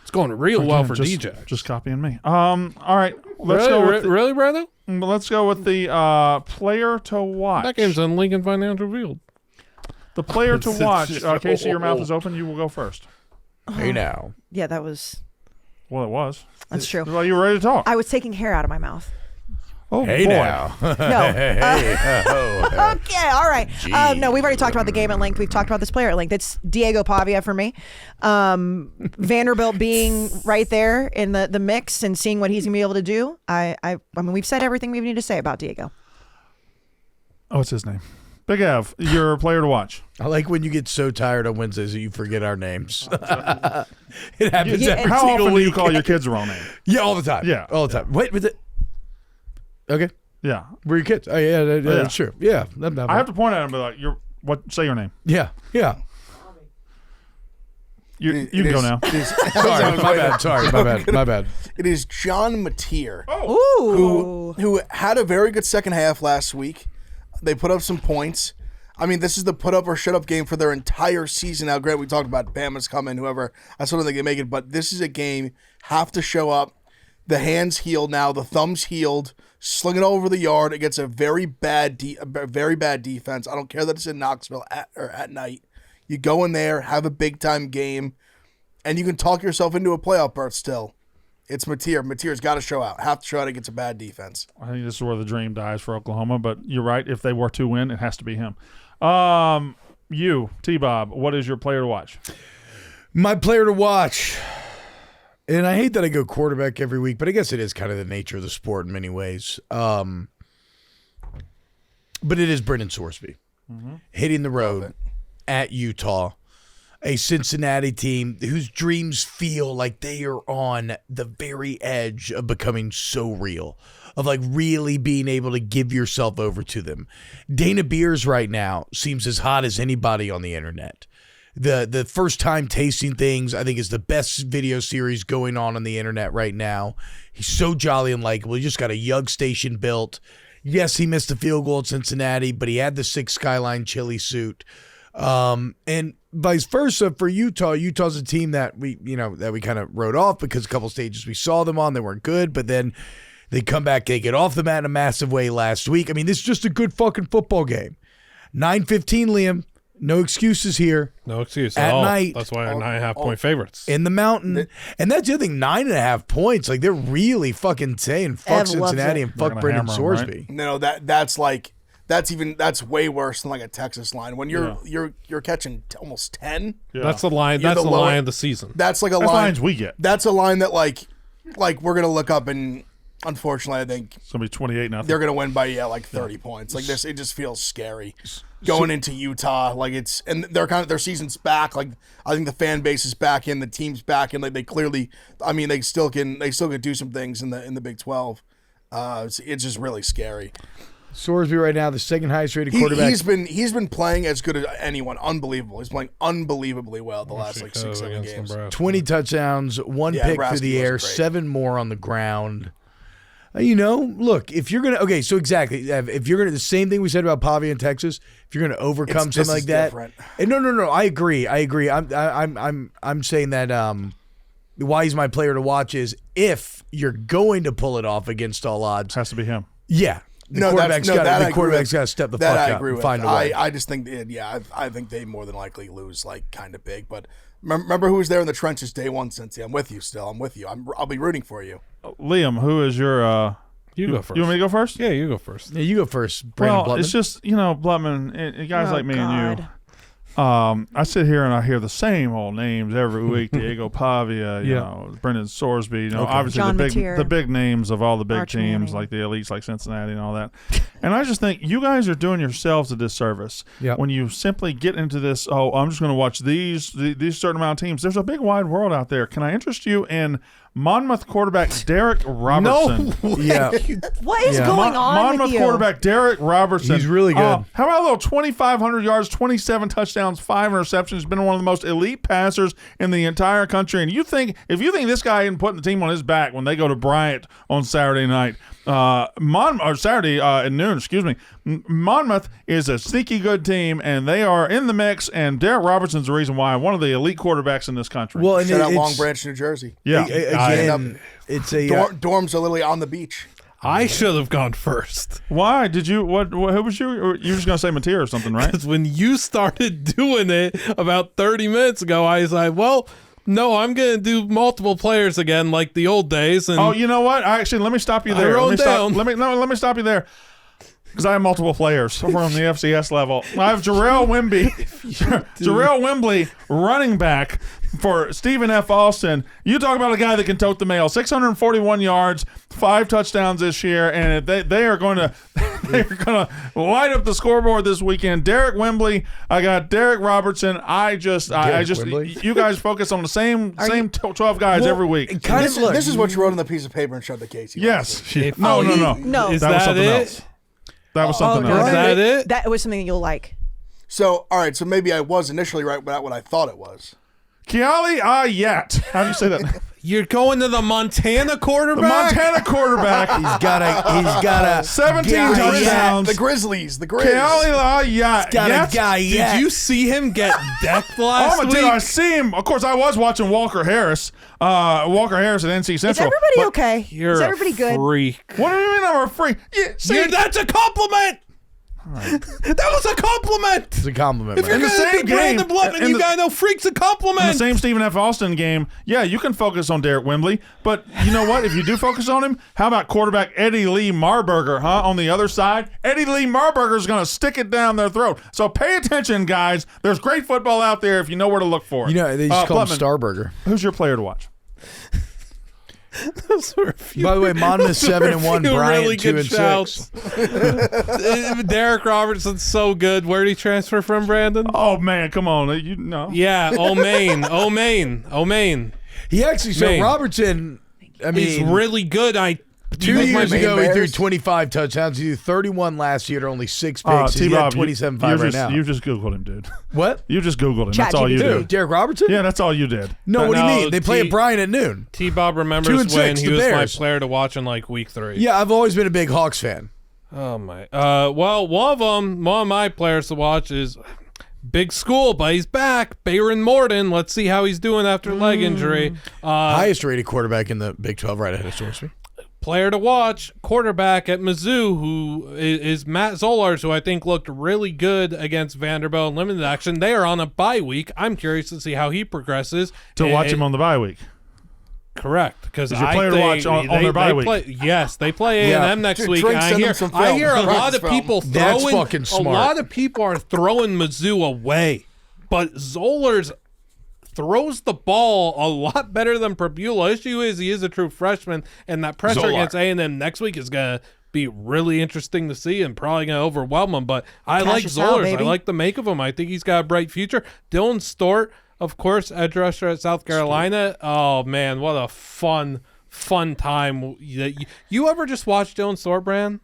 It's going real well for DJ. Just copying me. All right. Let's go with really, Brando? Let's go with the player to watch. That game's in Lincoln Financial Field. The player to watch. Kayce, your mouth is open. You will go first. Hey now. Yeah, that was. Well, it was. That's true. Well, you were ready to talk. I was taking hair out of my mouth. Oh, Hey boy. now. No. Okay, all right. No, we've already talked about the game at length. We've talked about this player at length. It's Diego Pavia for me. Vanderbilt being right there in the mix and seeing what he's going to be able to do. I mean, we've said everything we need to say about Diego. Oh, what's his name? Big Ev, your player to watch. I like when you get so tired on Wednesdays that you forget our names. It happens every How single often week. do you call your kids the wrong name? Yeah, all the time. Yeah. All the time. Wait, was it? Okay. Yeah. We're your kids. Oh, yeah, that's true. Yeah. I have to point at him and be like, say your name. Yeah. You can go now. Sorry, my bad. It is John Mateer. Ooh. Who had a very good second half last week. They put up some points. I mean, this is the put up or shut up game for their entire season. Now, Grant, we talked about Bama's coming, whoever. I still don't think they make it, but this is a game. Have to show up. The hands healed now. The thumbs healed. Sling it over the yard against a very bad defense. I don't care that it's in Knoxville at night. You go in there, have a big time game, and you can talk yourself into a playoff berth still. It's Mateer. Mateer's got to show out. Have to show out against a bad defense. I think this is where the dream dies for Oklahoma, but you're right. If they were to win, it has to be him. You, T-Bob, what is your player to watch? My player to watch. And I hate that I go quarterback every week, but I guess it is kind of the nature of the sport in many ways. But it is Brendan Sorsby. Hitting the road at Utah. A Cincinnati team whose dreams feel like they are on the very edge of becoming so real, of like really being able to give yourself over to them. Dana Beers right now seems as hot as anybody on the internet. The first time tasting things, I think, is the best video series going on the internet right now. He's so jolly and likable. He just got a Yug station built. Yes, he missed a field goal at Cincinnati, but he had the 6 Skyline chili suit. And vice versa for Utah. Utah's a team that we kind of wrote off because a couple stages we saw them on, they weren't good, but then they come back, they get off the mat in a massive way last week. I mean, this is just a good fucking football game. 9:15, Liam. No excuses here. No excuse At at all. night. That's why they're 9.5-point favorites. In the mountain. And that's the other thing, 9.5 points. Like, they're really fucking saying fuck Ev loves Cincinnati it. and fuck gonna Brendan hammer 'em, Sorsby. No, that's way worse than like a Texas line. When you're catching almost 10. Yeah. That's the line. You're That's the the line lower- of the season. That's like a That's line. lines we get. That's a line that like we're gonna look up, and unfortunately, I think It's gonna be 28-0. they're gonna win by 30 points. Like this, it just feels scary going into Utah. Like and they're their season's back. Like I think the fan base is back in, the team's back in. Like they clearly, I mean, they still can do some things in the Big 12. It's just really scary. Sorsby right now, the second highest rated quarterback. He's been playing as good as anyone. Unbelievable. He's playing unbelievably well the last 6-7 games. 20 touchdowns, 1 pick Nebraska through the air, wasn't great. 7 more on the ground. Look, if you're going to, okay, so exactly, if you're going to, the same thing we said about Pavia in Texas, if you're going to overcome This something like is that. different. And no, I agree. I'm saying that why he's my player to watch is if you're going to pull it off against all odds. Has to be him. Yeah. The quarterback's got to step the fuck up and find a way. I just think, I think they more than likely lose like kind of big. But remember who was there in the trenches day one, Cincy? I'm with you still. I'm with you. I'll be rooting for you. Liam, who is your? You go first. You want me to go first? Yeah, you go first. Yeah, you go first, Brandon Well, Blutman. it's just Blutman. Guys like me and you. God. I sit here and I hear the same old names every week. Diego Pavia, you know, Brendan Sorsby, obviously John the Mateer. big names of all the big Arch teams, Manning. like the elites, like Cincinnati and all that. And I just think you guys are doing yourselves a disservice when you simply get into this. Oh, I'm just going to watch these certain amount of teams. There's a big wide world out there. Can I interest you in Monmouth quarterback Derek Robertson? yeah. What is going on Monmouth with you? quarterback Derek Robertson. He's really good. How about a little 2,500 yards, 27 touchdowns, 5 interceptions? He's been one of the most elite passers in the entire country. And if you think this guy isn't putting the team on his back when they go to Bryant on Saturday night, Saturday at noon, excuse me, Monmouth is a sneaky good team, and they are in the mix. And Derek Robertson's the reason why, one of the elite quarterbacks in this country. Well, and Shout out it's, Long Branch, New Jersey. yeah. Again, it's a Dorms are literally on the beach. I should have gone first. Why did you? What? Who was you? Or you were just gonna say Mateer or something, right? Because when you started doing it about 30 minutes ago, I was like, well, no, I'm going to do multiple players again like the old days. And Oh, you know what? Actually, let me stop you there. wrote down. Let me stop you there. Because I have multiple players from the FCS level. I have Jarrell Wembley, running back for Stephen F. Austin. You talk about a guy that can tote the mail. 641 yards, 5 touchdowns this year, and they are going to light up the scoreboard this weekend. Derek Wembley, I got Derek Robertson. I just Wembley? you guys focus on the same 12 guys every week. This is what you wrote on the piece of paper and showed the Kayce. Yes. If- No. No. Is That was that something it? else. That was something no, else. Is that it? That was something you'll like. So, all right. So maybe I was initially right about what I thought it was. Kiali Ayat. How do you say that? You're going to the Montana quarterback? The Montana quarterback. he's got a 17 guy touchdowns. The Grizzlies. The Grizz. Kiali Ayat. got Yes. a guy. Did you see him get decked last Oh, week? I see him. Of course, I was watching Walker Harris. Walker Harris at NC Is Central. everybody But okay? You're Is everybody a good? freak. What do you mean I'm a freak? Yeah, see, That's a compliment. That was a compliment. It's a compliment. If you're man. the going to same be Brandon game, Blutman, in you the- got to know freak's a in the compliment. same Stephen F. Austin game, yeah, you can focus on Derek Wembley, but you know what? If you do focus on him, how about quarterback Eddie Lee Marburger, on the other side? Eddie Lee Marburger is going to stick it down their throat. So pay attention, guys. There's great football out there if you know where to look for it. They just call him Blutman, Starburger. Who's your player to watch? Those were a few- By the way, Monmouth those were a 7-1, few Bryant really good 2-6. shouts. Derek Robertson's so good. Where did he transfer from, Brandon? Oh, man, come on. You know. Yeah, Maine. He actually, Maine. Robertson, I mean, He's really good. 2 Maine years ago, he threw Bears? 25 touchdowns. He threw 31 last year to only 6 picks. He T-Bob, had 27.5 right now. You just Googled him, dude. What? You just Googled him. That's all you ChatGPT. Who? did. Derek Robertson? Yeah, that's all you did. No, what do you No, mean? They play at Bryant at noon. T-Bob 2 remembers and when 6, he the was my Bears. player to watch in like week 3. Yeah, I've always been a big Hawks fan. Oh my. Well, one of my players to watch is big school, but he's back. Bayron Morton. Let's see how he's doing after leg injury. Highest rated quarterback in the Big 12 right ahead of Sorsby. player to watch, quarterback at Mizzou, who is Matt Zollars, who I think looked really good against Vanderbilt in limited action. They are on a bye week. I'm curious to see how he progresses. To watch him on the bye week. Correct, because your player to watch on their bye week. Yes, they play A&M next week. And I hear a lot of people a lot of people are throwing Mizzou away, but Zollars throws the ball a lot better than Prabula. Issue is he is a true freshman, and that pressure against A&M next week is going to be really interesting to see and probably going to overwhelm him. But I like Zollars. I like the make of him. I think he's got a bright future. Dylan Stort, of course, edge rusher at South Carolina. Oh, man, what a fun time. You ever just watch Dylan Stort, Brand?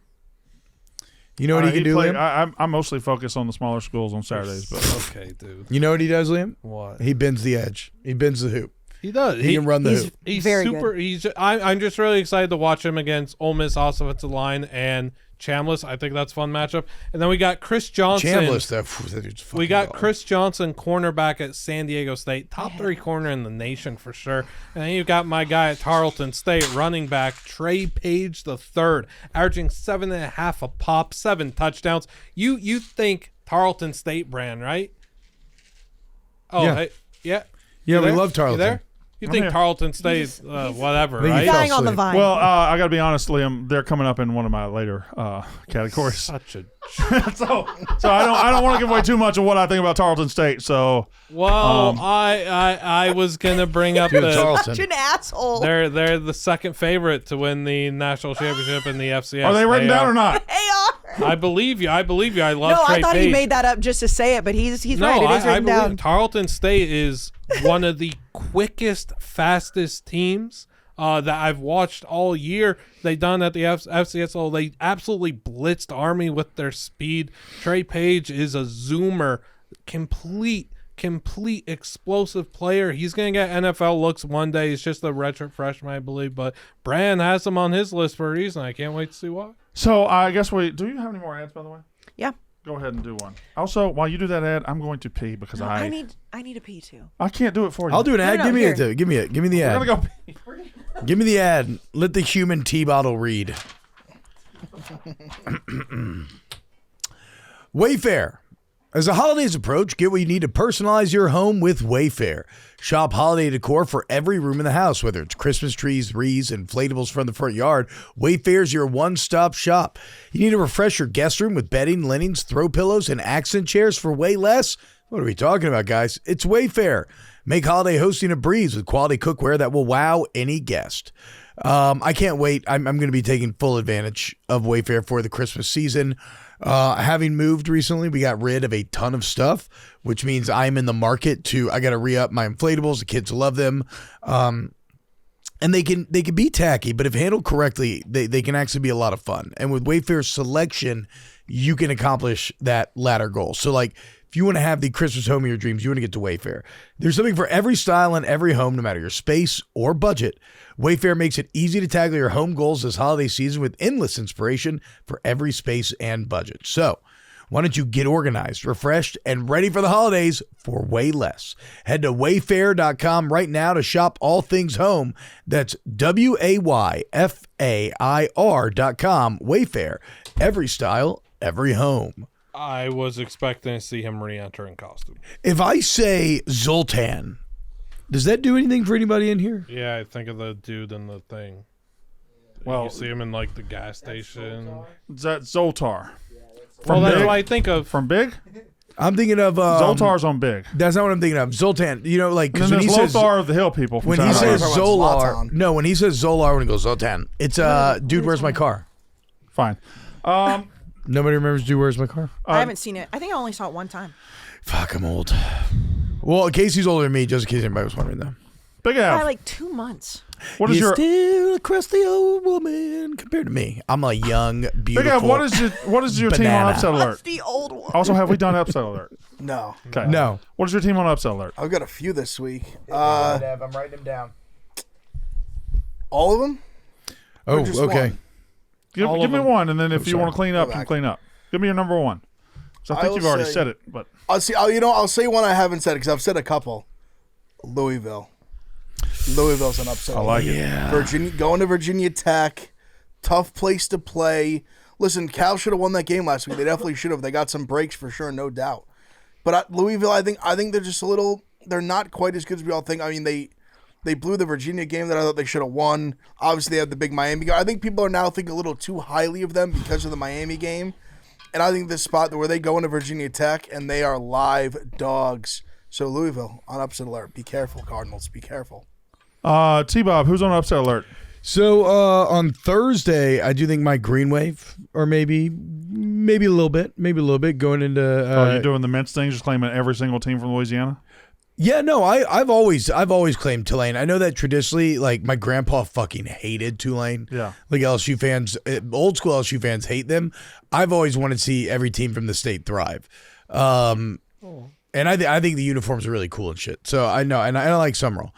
You know what he can do, Liam? I'm mostly focused on the smaller schools on Saturdays. But okay, dude. You know what he does, Liam? What? He bends the edge. He bends the hoop. He does. He can run the hoop. He's very super. good. I'm just really excited to watch him against Ole Miss offensive line and Chambliss. I think that's a fun matchup. And then we got Chris Johnson. Chambliss, that dude's fucking we got dog. Chris Johnson, cornerback at San Diego State, top 3 corner in the nation for sure. And then you've got my guy at Tarleton State, running back Trey Page III, averaging 7.5 a pop, 7 touchdowns. You think Tarleton State, Brand, right? Oh, Yeah. hey, yeah. Yeah, we there? love Tarleton. You there? You think here. Tarleton State, whatever, think he right? fell Dying on the asleep. vine. well, I got to be honest, Liam. They're coming up in one of my later categories. Such a so I don't want to give away too much of what I think about Tarleton State. So I was gonna bring up Dude, the Tarleton. Such an asshole. they're the second favorite to win the national championship in the FCS. are they written down or not? They are. I believe you. I love No, Trey I thought Page. he made that up just to say it, but he's No, right. It is I written believe down. Tarleton State is one of the quickest, fastest teams that I've watched all year. They done at the FCS level. They absolutely blitzed Army with their speed. Trey Page is a zoomer, complete explosive player. He's going to get NFL looks one day. He's just a redshirt freshman, I believe, but Brand has him on his list for a reason. I can't wait to see why. So I guess do you have any more ads, by the way? Yeah. Go ahead and do one. Also, while you do that ad, I'm going to pee because No, I need a pee too. I can't do it for you. I'll do an ad. no, give me here. it. Give me it. Give me the ad. I'm gonna go pee. Give me the ad. Let the human tea bottle read. Wayfair. As the holidays approach, get what you need to personalize your home with Wayfair. Shop holiday decor for every room in the house, whether it's Christmas trees, wreaths, inflatables from the front yard. Wayfair's your one-stop shop. You need to refresh your guest room with bedding, linens, throw pillows, and accent chairs for way less? What are we talking about, guys? It's Wayfair. Make holiday hosting a breeze with quality cookware that will wow any guest. I can't wait. I'm going to be taking full advantage of Wayfair for the Christmas season. Having moved recently, we got rid of a ton of stuff, which means I'm in the market I got to re-up my inflatables. The kids love them. And they can be tacky, but if handled correctly, they can actually be a lot of fun. And with Wayfair's selection, you can accomplish that latter goal. So like, if you want to have the Christmas home of your dreams, you want to get to Wayfair. There's something for every style and every home, no matter your space or budget. Wayfair makes it easy to tackle your home goals this holiday season with endless inspiration for every space and budget. So why don't you get organized, refreshed, and ready for the holidays for way less? Head to wayfair.com right now to shop all things home. That's WAYFAIR.com. Wayfair. Every style, every home. I was expecting to see him re-enter in costume. If I say Zoltan, does that do anything for anybody in here? Yeah, I think of the dude in the thing. Well, You see him in like the gas station. That's Zoltar. Well, that's Big? what I think of. From Big? I'm thinking of Zoltar's on Big. That's not what I'm thinking of. Zoltan, you know, like And then when there's he says Lothar of the Hill people. From when he South says Africa. Zolar, Zlatan. no, when he says Zolar, when he goes Zoltan, it's dude, where's my car? Fine. Nobody remembers dude, where's my car? I haven't seen it. I think I only saw it one time. Fuck, I'm old. Well, Kayce's older than me, just in case anybody was wondering though. Big By Av. like 2 months. What is You're your still a crusty old woman compared to me? I'm a young, beautiful. Big Av? What is your team on banana. upset That's alert? the old one. Also, have we done upset alert? No. Okay. No. What is your team on upset alert? I've got a few this week. I'm writing them down. All of them? Oh, just okay. one? Give All me of them. one, and then if you sorry. want to clean up, Go you back. clean up. Give me your number one. So I I think will you've already say- said it, but I'll say one I haven't said because I've said a couple. Louisville's an upset. I like Yeah. Virginia going to Virginia Tech. tough place to play. Listen, Cal should have won that game last week. They definitely should have. They got some breaks for sure, no doubt. But Louisville, I think they're just a little. They're not quite as good as we all think. I mean, they blew the Virginia game that I thought they should have won. Obviously, they had the big Miami game. I think people are now thinking a little too highly of them because of the Miami game. And I think this spot where they go into Virginia Tech and they are live dogs. So Louisville on upset alert. Be careful, Cardinals. Be careful. T-Bob, who's on upset alert? So on Thursday, I do think Mike Greenwave, or maybe a little bit, going into. You're doing the Mints thing, just claiming every single team from Louisiana. Yeah, no, I've always claimed Tulane. I know that traditionally, like my grandpa fucking hated Tulane. Yeah, like LSU fans, old school LSU fans hate them. I've always wanted to see every team from the state thrive. And I think the uniforms are really cool and shit. So I know, and I like Summerall.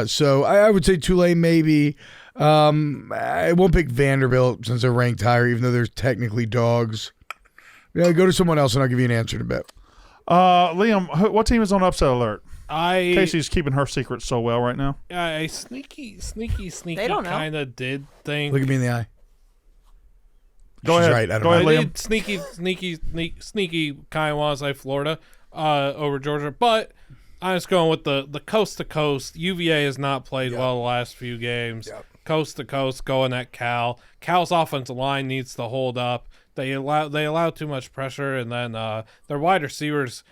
So I would say Tulane maybe. I won't pick Vanderbilt since they're ranked higher, even though they're technically dogs. Yeah, go to someone else and I'll give you an answer to bet. Liam, what team is on upset alert? Kayce's keeping her secret so well right now. I sneaky kind of did think. Look at me in the eye. Go ahead. Right. I don't know. I did sneaky kind of want to say Florida over Georgia, but I'm just going with the coast to coast. UVA has not played well the last few games. Yep. Coast to coast going at Cal. Cal's offensive line needs to hold up. They allow too much pressure, and then their wide receivers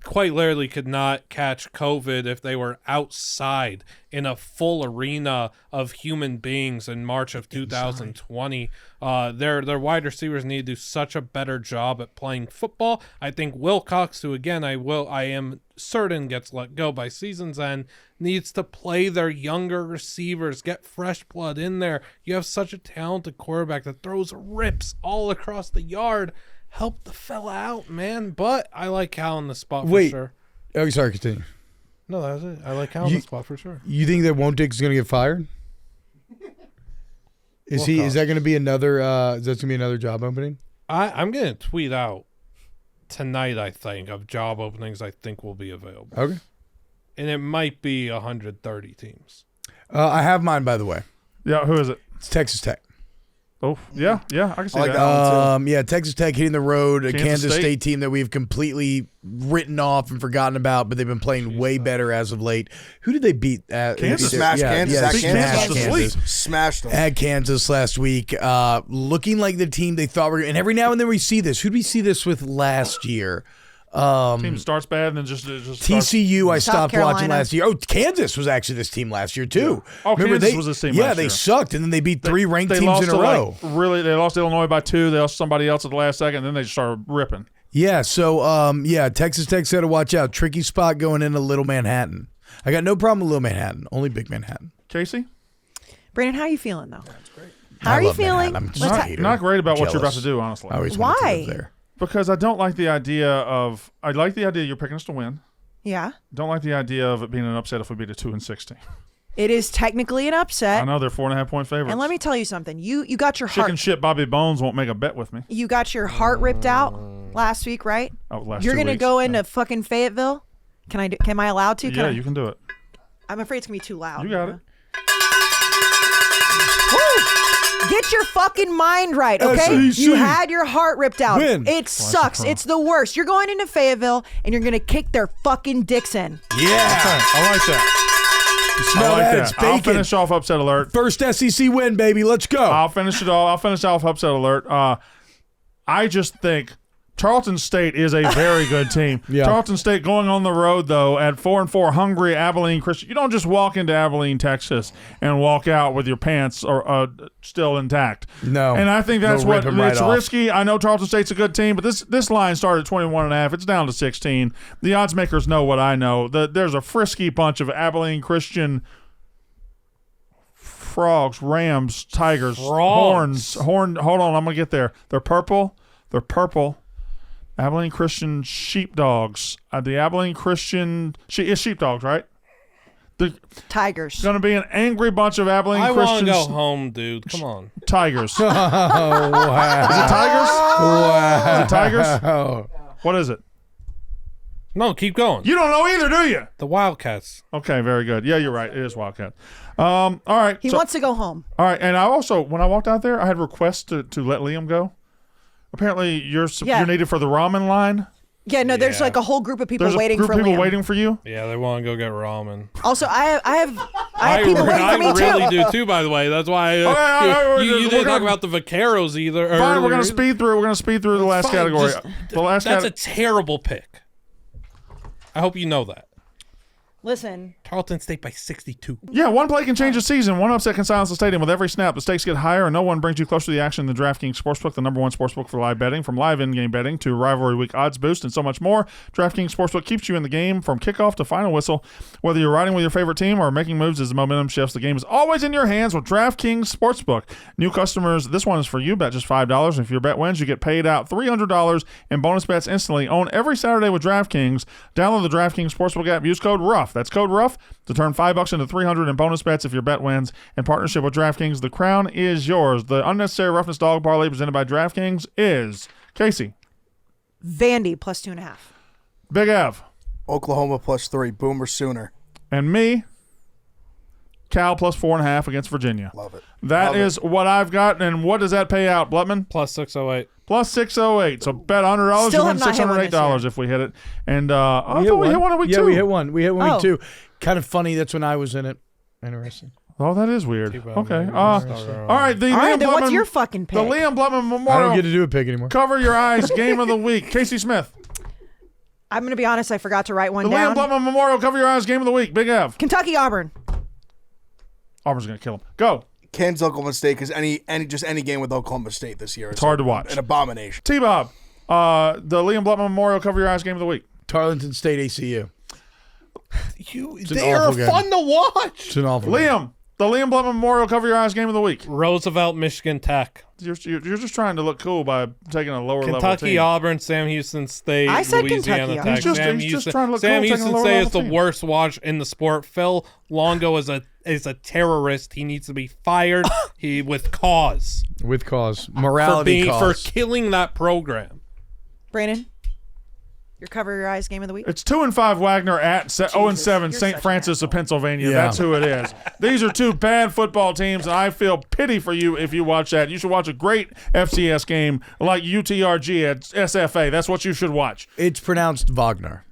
quite literally could not catch COVID if they were outside in a full arena of human beings in March of 2020. Their wide receivers need to do such a better job at playing football. I think Wilcox, who again I am certain gets let go by season's end, needs to play their younger receivers, get fresh blood in there. You have such a talented quarterback that throws rips all across the yard. Help the fella out, man. But I like Cal in the spot for sure. Oh, sorry, continue. No, that was it. I like Cal in the spot for sure. You think that Wontick's going to get fired? Is that going to be another? Is that going to be another job opening? I'm going to tweet out tonight, I think, of job openings I think will be available. Okay. And it might be 130 teams. I have mine, by the way. Yeah, who is it? It's Texas Tech. Oh, yeah, I can see I like that. that one too. Yeah, Texas Tech hitting the road, a Kansas State team that we've completely written off and forgotten about, but they've been playing way better as of late. Who did they beat? Kansas. Smashed Kansas. Yeah, Kansas. Smashed them. At Kansas last week, looking like the team they thought were. And every now and then we see this. Who did we see this with last year? Team starts bad and then just TCU. I stopped watching last year. Oh, Kansas was actually this team last year too. Yeah. Oh, remember Kansas was this team. Yeah, last they year. sucked, and then they beat three ranked teams in a row. They lost Illinois by 2. They lost somebody else at the last second, and then they just started ripping. Yeah. So, Texas Tech said to watch out. Tricky spot going into Little Manhattan. I got no problem with Little Manhattan. Only Big Manhattan. Casey? Brandon, how are you feeling though? That's great. How are you feeling? I'm just a hater. Not great about what Jealous. you're about to do, honestly. I always wanted to live Why? there. Because I don't like the idea of. I like the idea you're picking us to win. Yeah. Don't like the idea of it being an upset if we beat a 2-6 team. It is technically an upset. I know they're 4.5 point favorites. And let me tell you something. You got your Chicken heart. shit Bobby Bones won't make a bet with me. You got your heart ripped out last week, right? Oh, last You're 2 gonna weeks. go into fucking Fayetteville. Am I allowed to? Yeah, you can do it. I'm afraid it's gonna be too loud. You got it. Woo! Get your fucking mind right, okay? SEC. You had your heart ripped out. Win. It sucks. It's the worst. You're going into Fayetteville and you're gonna kick their fucking dicks in. Yeah. I like that. You smell I like that? that. It's I'll bacon. finish off upset alert. First SEC win, baby. Let's go. I'll finish it all. I'll finish off upset alert. I just think Charleston State is a very good team. Yeah. Charleston State going on the road, though, at 4-4, hungry Abilene Christian. You don't just walk into Abilene, Texas, and walk out with your pants still intact. No. And I think that's They'll what rip 'em right it's off. risky. I know Charleston State's a good team, but this line started at 21.5. It's down to 16. The odds makers know what I know. There's a frisky bunch of Abilene Christian frogs, rams, tigers, horns. Hold on, I'm gonna get there. They're purple. Abilene Christian sheepdogs. The Abilene Christian is sheepdogs, right? Tigers. Going to be an angry bunch of Abilene I want to Christians. go home, dude. Come on. Tigers. Is it Oh, wow. tigers? Wow. Is it tigers? Oh. What is it? No, keep going. You don't know either, do you? The Wildcats. Okay, very good. Yeah, you're right. It is Wildcat. All right. He wants to go home. All right, and I also, when I walked out there, I had requests to let Liam go. Apparently, you're needed for the ramen line. Yeah, no, there's like a whole group of people waiting for people Liam. waiting for you. Yeah, they want to go get ramen. Also, I have people waiting for me too. I really do too, by the way. That's why you didn't talk about the Vaqueros either. Fine, we're gonna speed through. We're gonna speed through the last category. That's a terrible pick. I hope you know that. Listen. Tarleton State by 62. Yeah, one play can change a season. One upset can silence the stadium. With every snap, the stakes get higher, and no one brings you closer to the action than DraftKings Sportsbook, the #1 sportsbook for live betting. From live in-game betting to rivalry week odds boost and so much more, DraftKings Sportsbook keeps you in the game from kickoff to final whistle. Whether you're riding with your favorite team or making moves as the momentum shifts, the game is always in your hands with DraftKings Sportsbook. New customers, this one is for you. Bet just $5. If your bet wins, you get paid out $300 in bonus bets instantly. Own every Saturday with DraftKings. Download the DraftKings Sportsbook app. Use code RUFF. That's code RUFF to turn $5 into $300 in bonus bets if your bet wins. In partnership with DraftKings, the crown is yours. The unnecessary roughness dog parlay presented by DraftKings is Kayce. Vandy plus 2.5. Big Av. Oklahoma +3. Boomer Sooner. And me, Cal plus 4.5 against Virginia. Love it. That is what I've got. And what does that pay out, Blutman? Plus 608. Plus 608. So bet $100, you win $608 if we hit it. And I thought we hit one in week 2. Yeah, we hit one. We hit one week 2. Kind of funny. That's when I was in it. Interesting. Oh, that is weird. Okay. All right. Then what's your fucking pick? The Liam Blutman Memorial. I don't get to do a pick anymore. Cover your eyes game of the week. Casey Smith. I'm going to be honest. I forgot to write one The down. Liam Blutman Memorial Cover Your Eyes game of the week. Big Av. Kentucky Auburn. Auburn's going to kill him. Go. Kansas Oklahoma State, because any game with Oklahoma State this year is hard to watch. An abomination. T-Bob. The Liam Blutman Memorial Cover Your Eyes game of the week. Tarleton State ACU. They are fun to watch. It's an awful Liam. game. The Liam Blutman Memorial Cover Your Eyes game of the week. Roosevelt, Michigan Tech. You're just trying to look cool by taking a lower level Kentucky, team. Auburn, Sam Houston State, I said Louisiana Kentucky. Tech. He's just trying to look Sam cool, taking a Houston lower State level is the team. worst watch in the sport. Phil Longo is a terrorist. He needs to be fired. With cause. With cause. Morality cause. For killing that program. Brandon. Your Cover Your Eyes game of the week. It's 2-5 Wagner at 0-7 you're St. such Francis an of Pennsylvania. Yeah. That's who it is. These are two bad football teams, and I feel pity for you if you watch that. You should watch a great FCS game like UTRG at SFA. That's what you should watch. It's pronounced Wagner.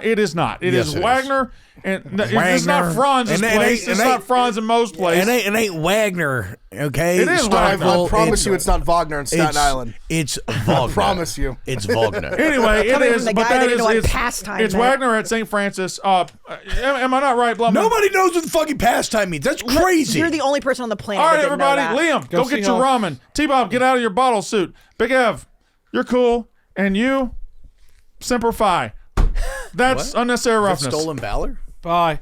It is not. It is Yes, it Wagner. And it's not Franz's place. It's not Franz in most places. It ain't Wagner, okay? It is Wagner. I promise you it's not Wagner in Staten Island. It's Wagner. I promise you. It's Wagner. Anyway, it Coming is. from the But guy that that didn't know what is pastime it's meant. Wagner at St. Francis. Am I not right, Blumman? Nobody knows what the fucking pastime means. That's crazy. You're the only person on the planet. All right, that didn't everybody. know that. Liam, go get your ramen. T-Bob, get out of your bottle suit. Big Ev, you're cool. And you, Semper Fi. That's unnecessary roughness. Stolen valor? Bye.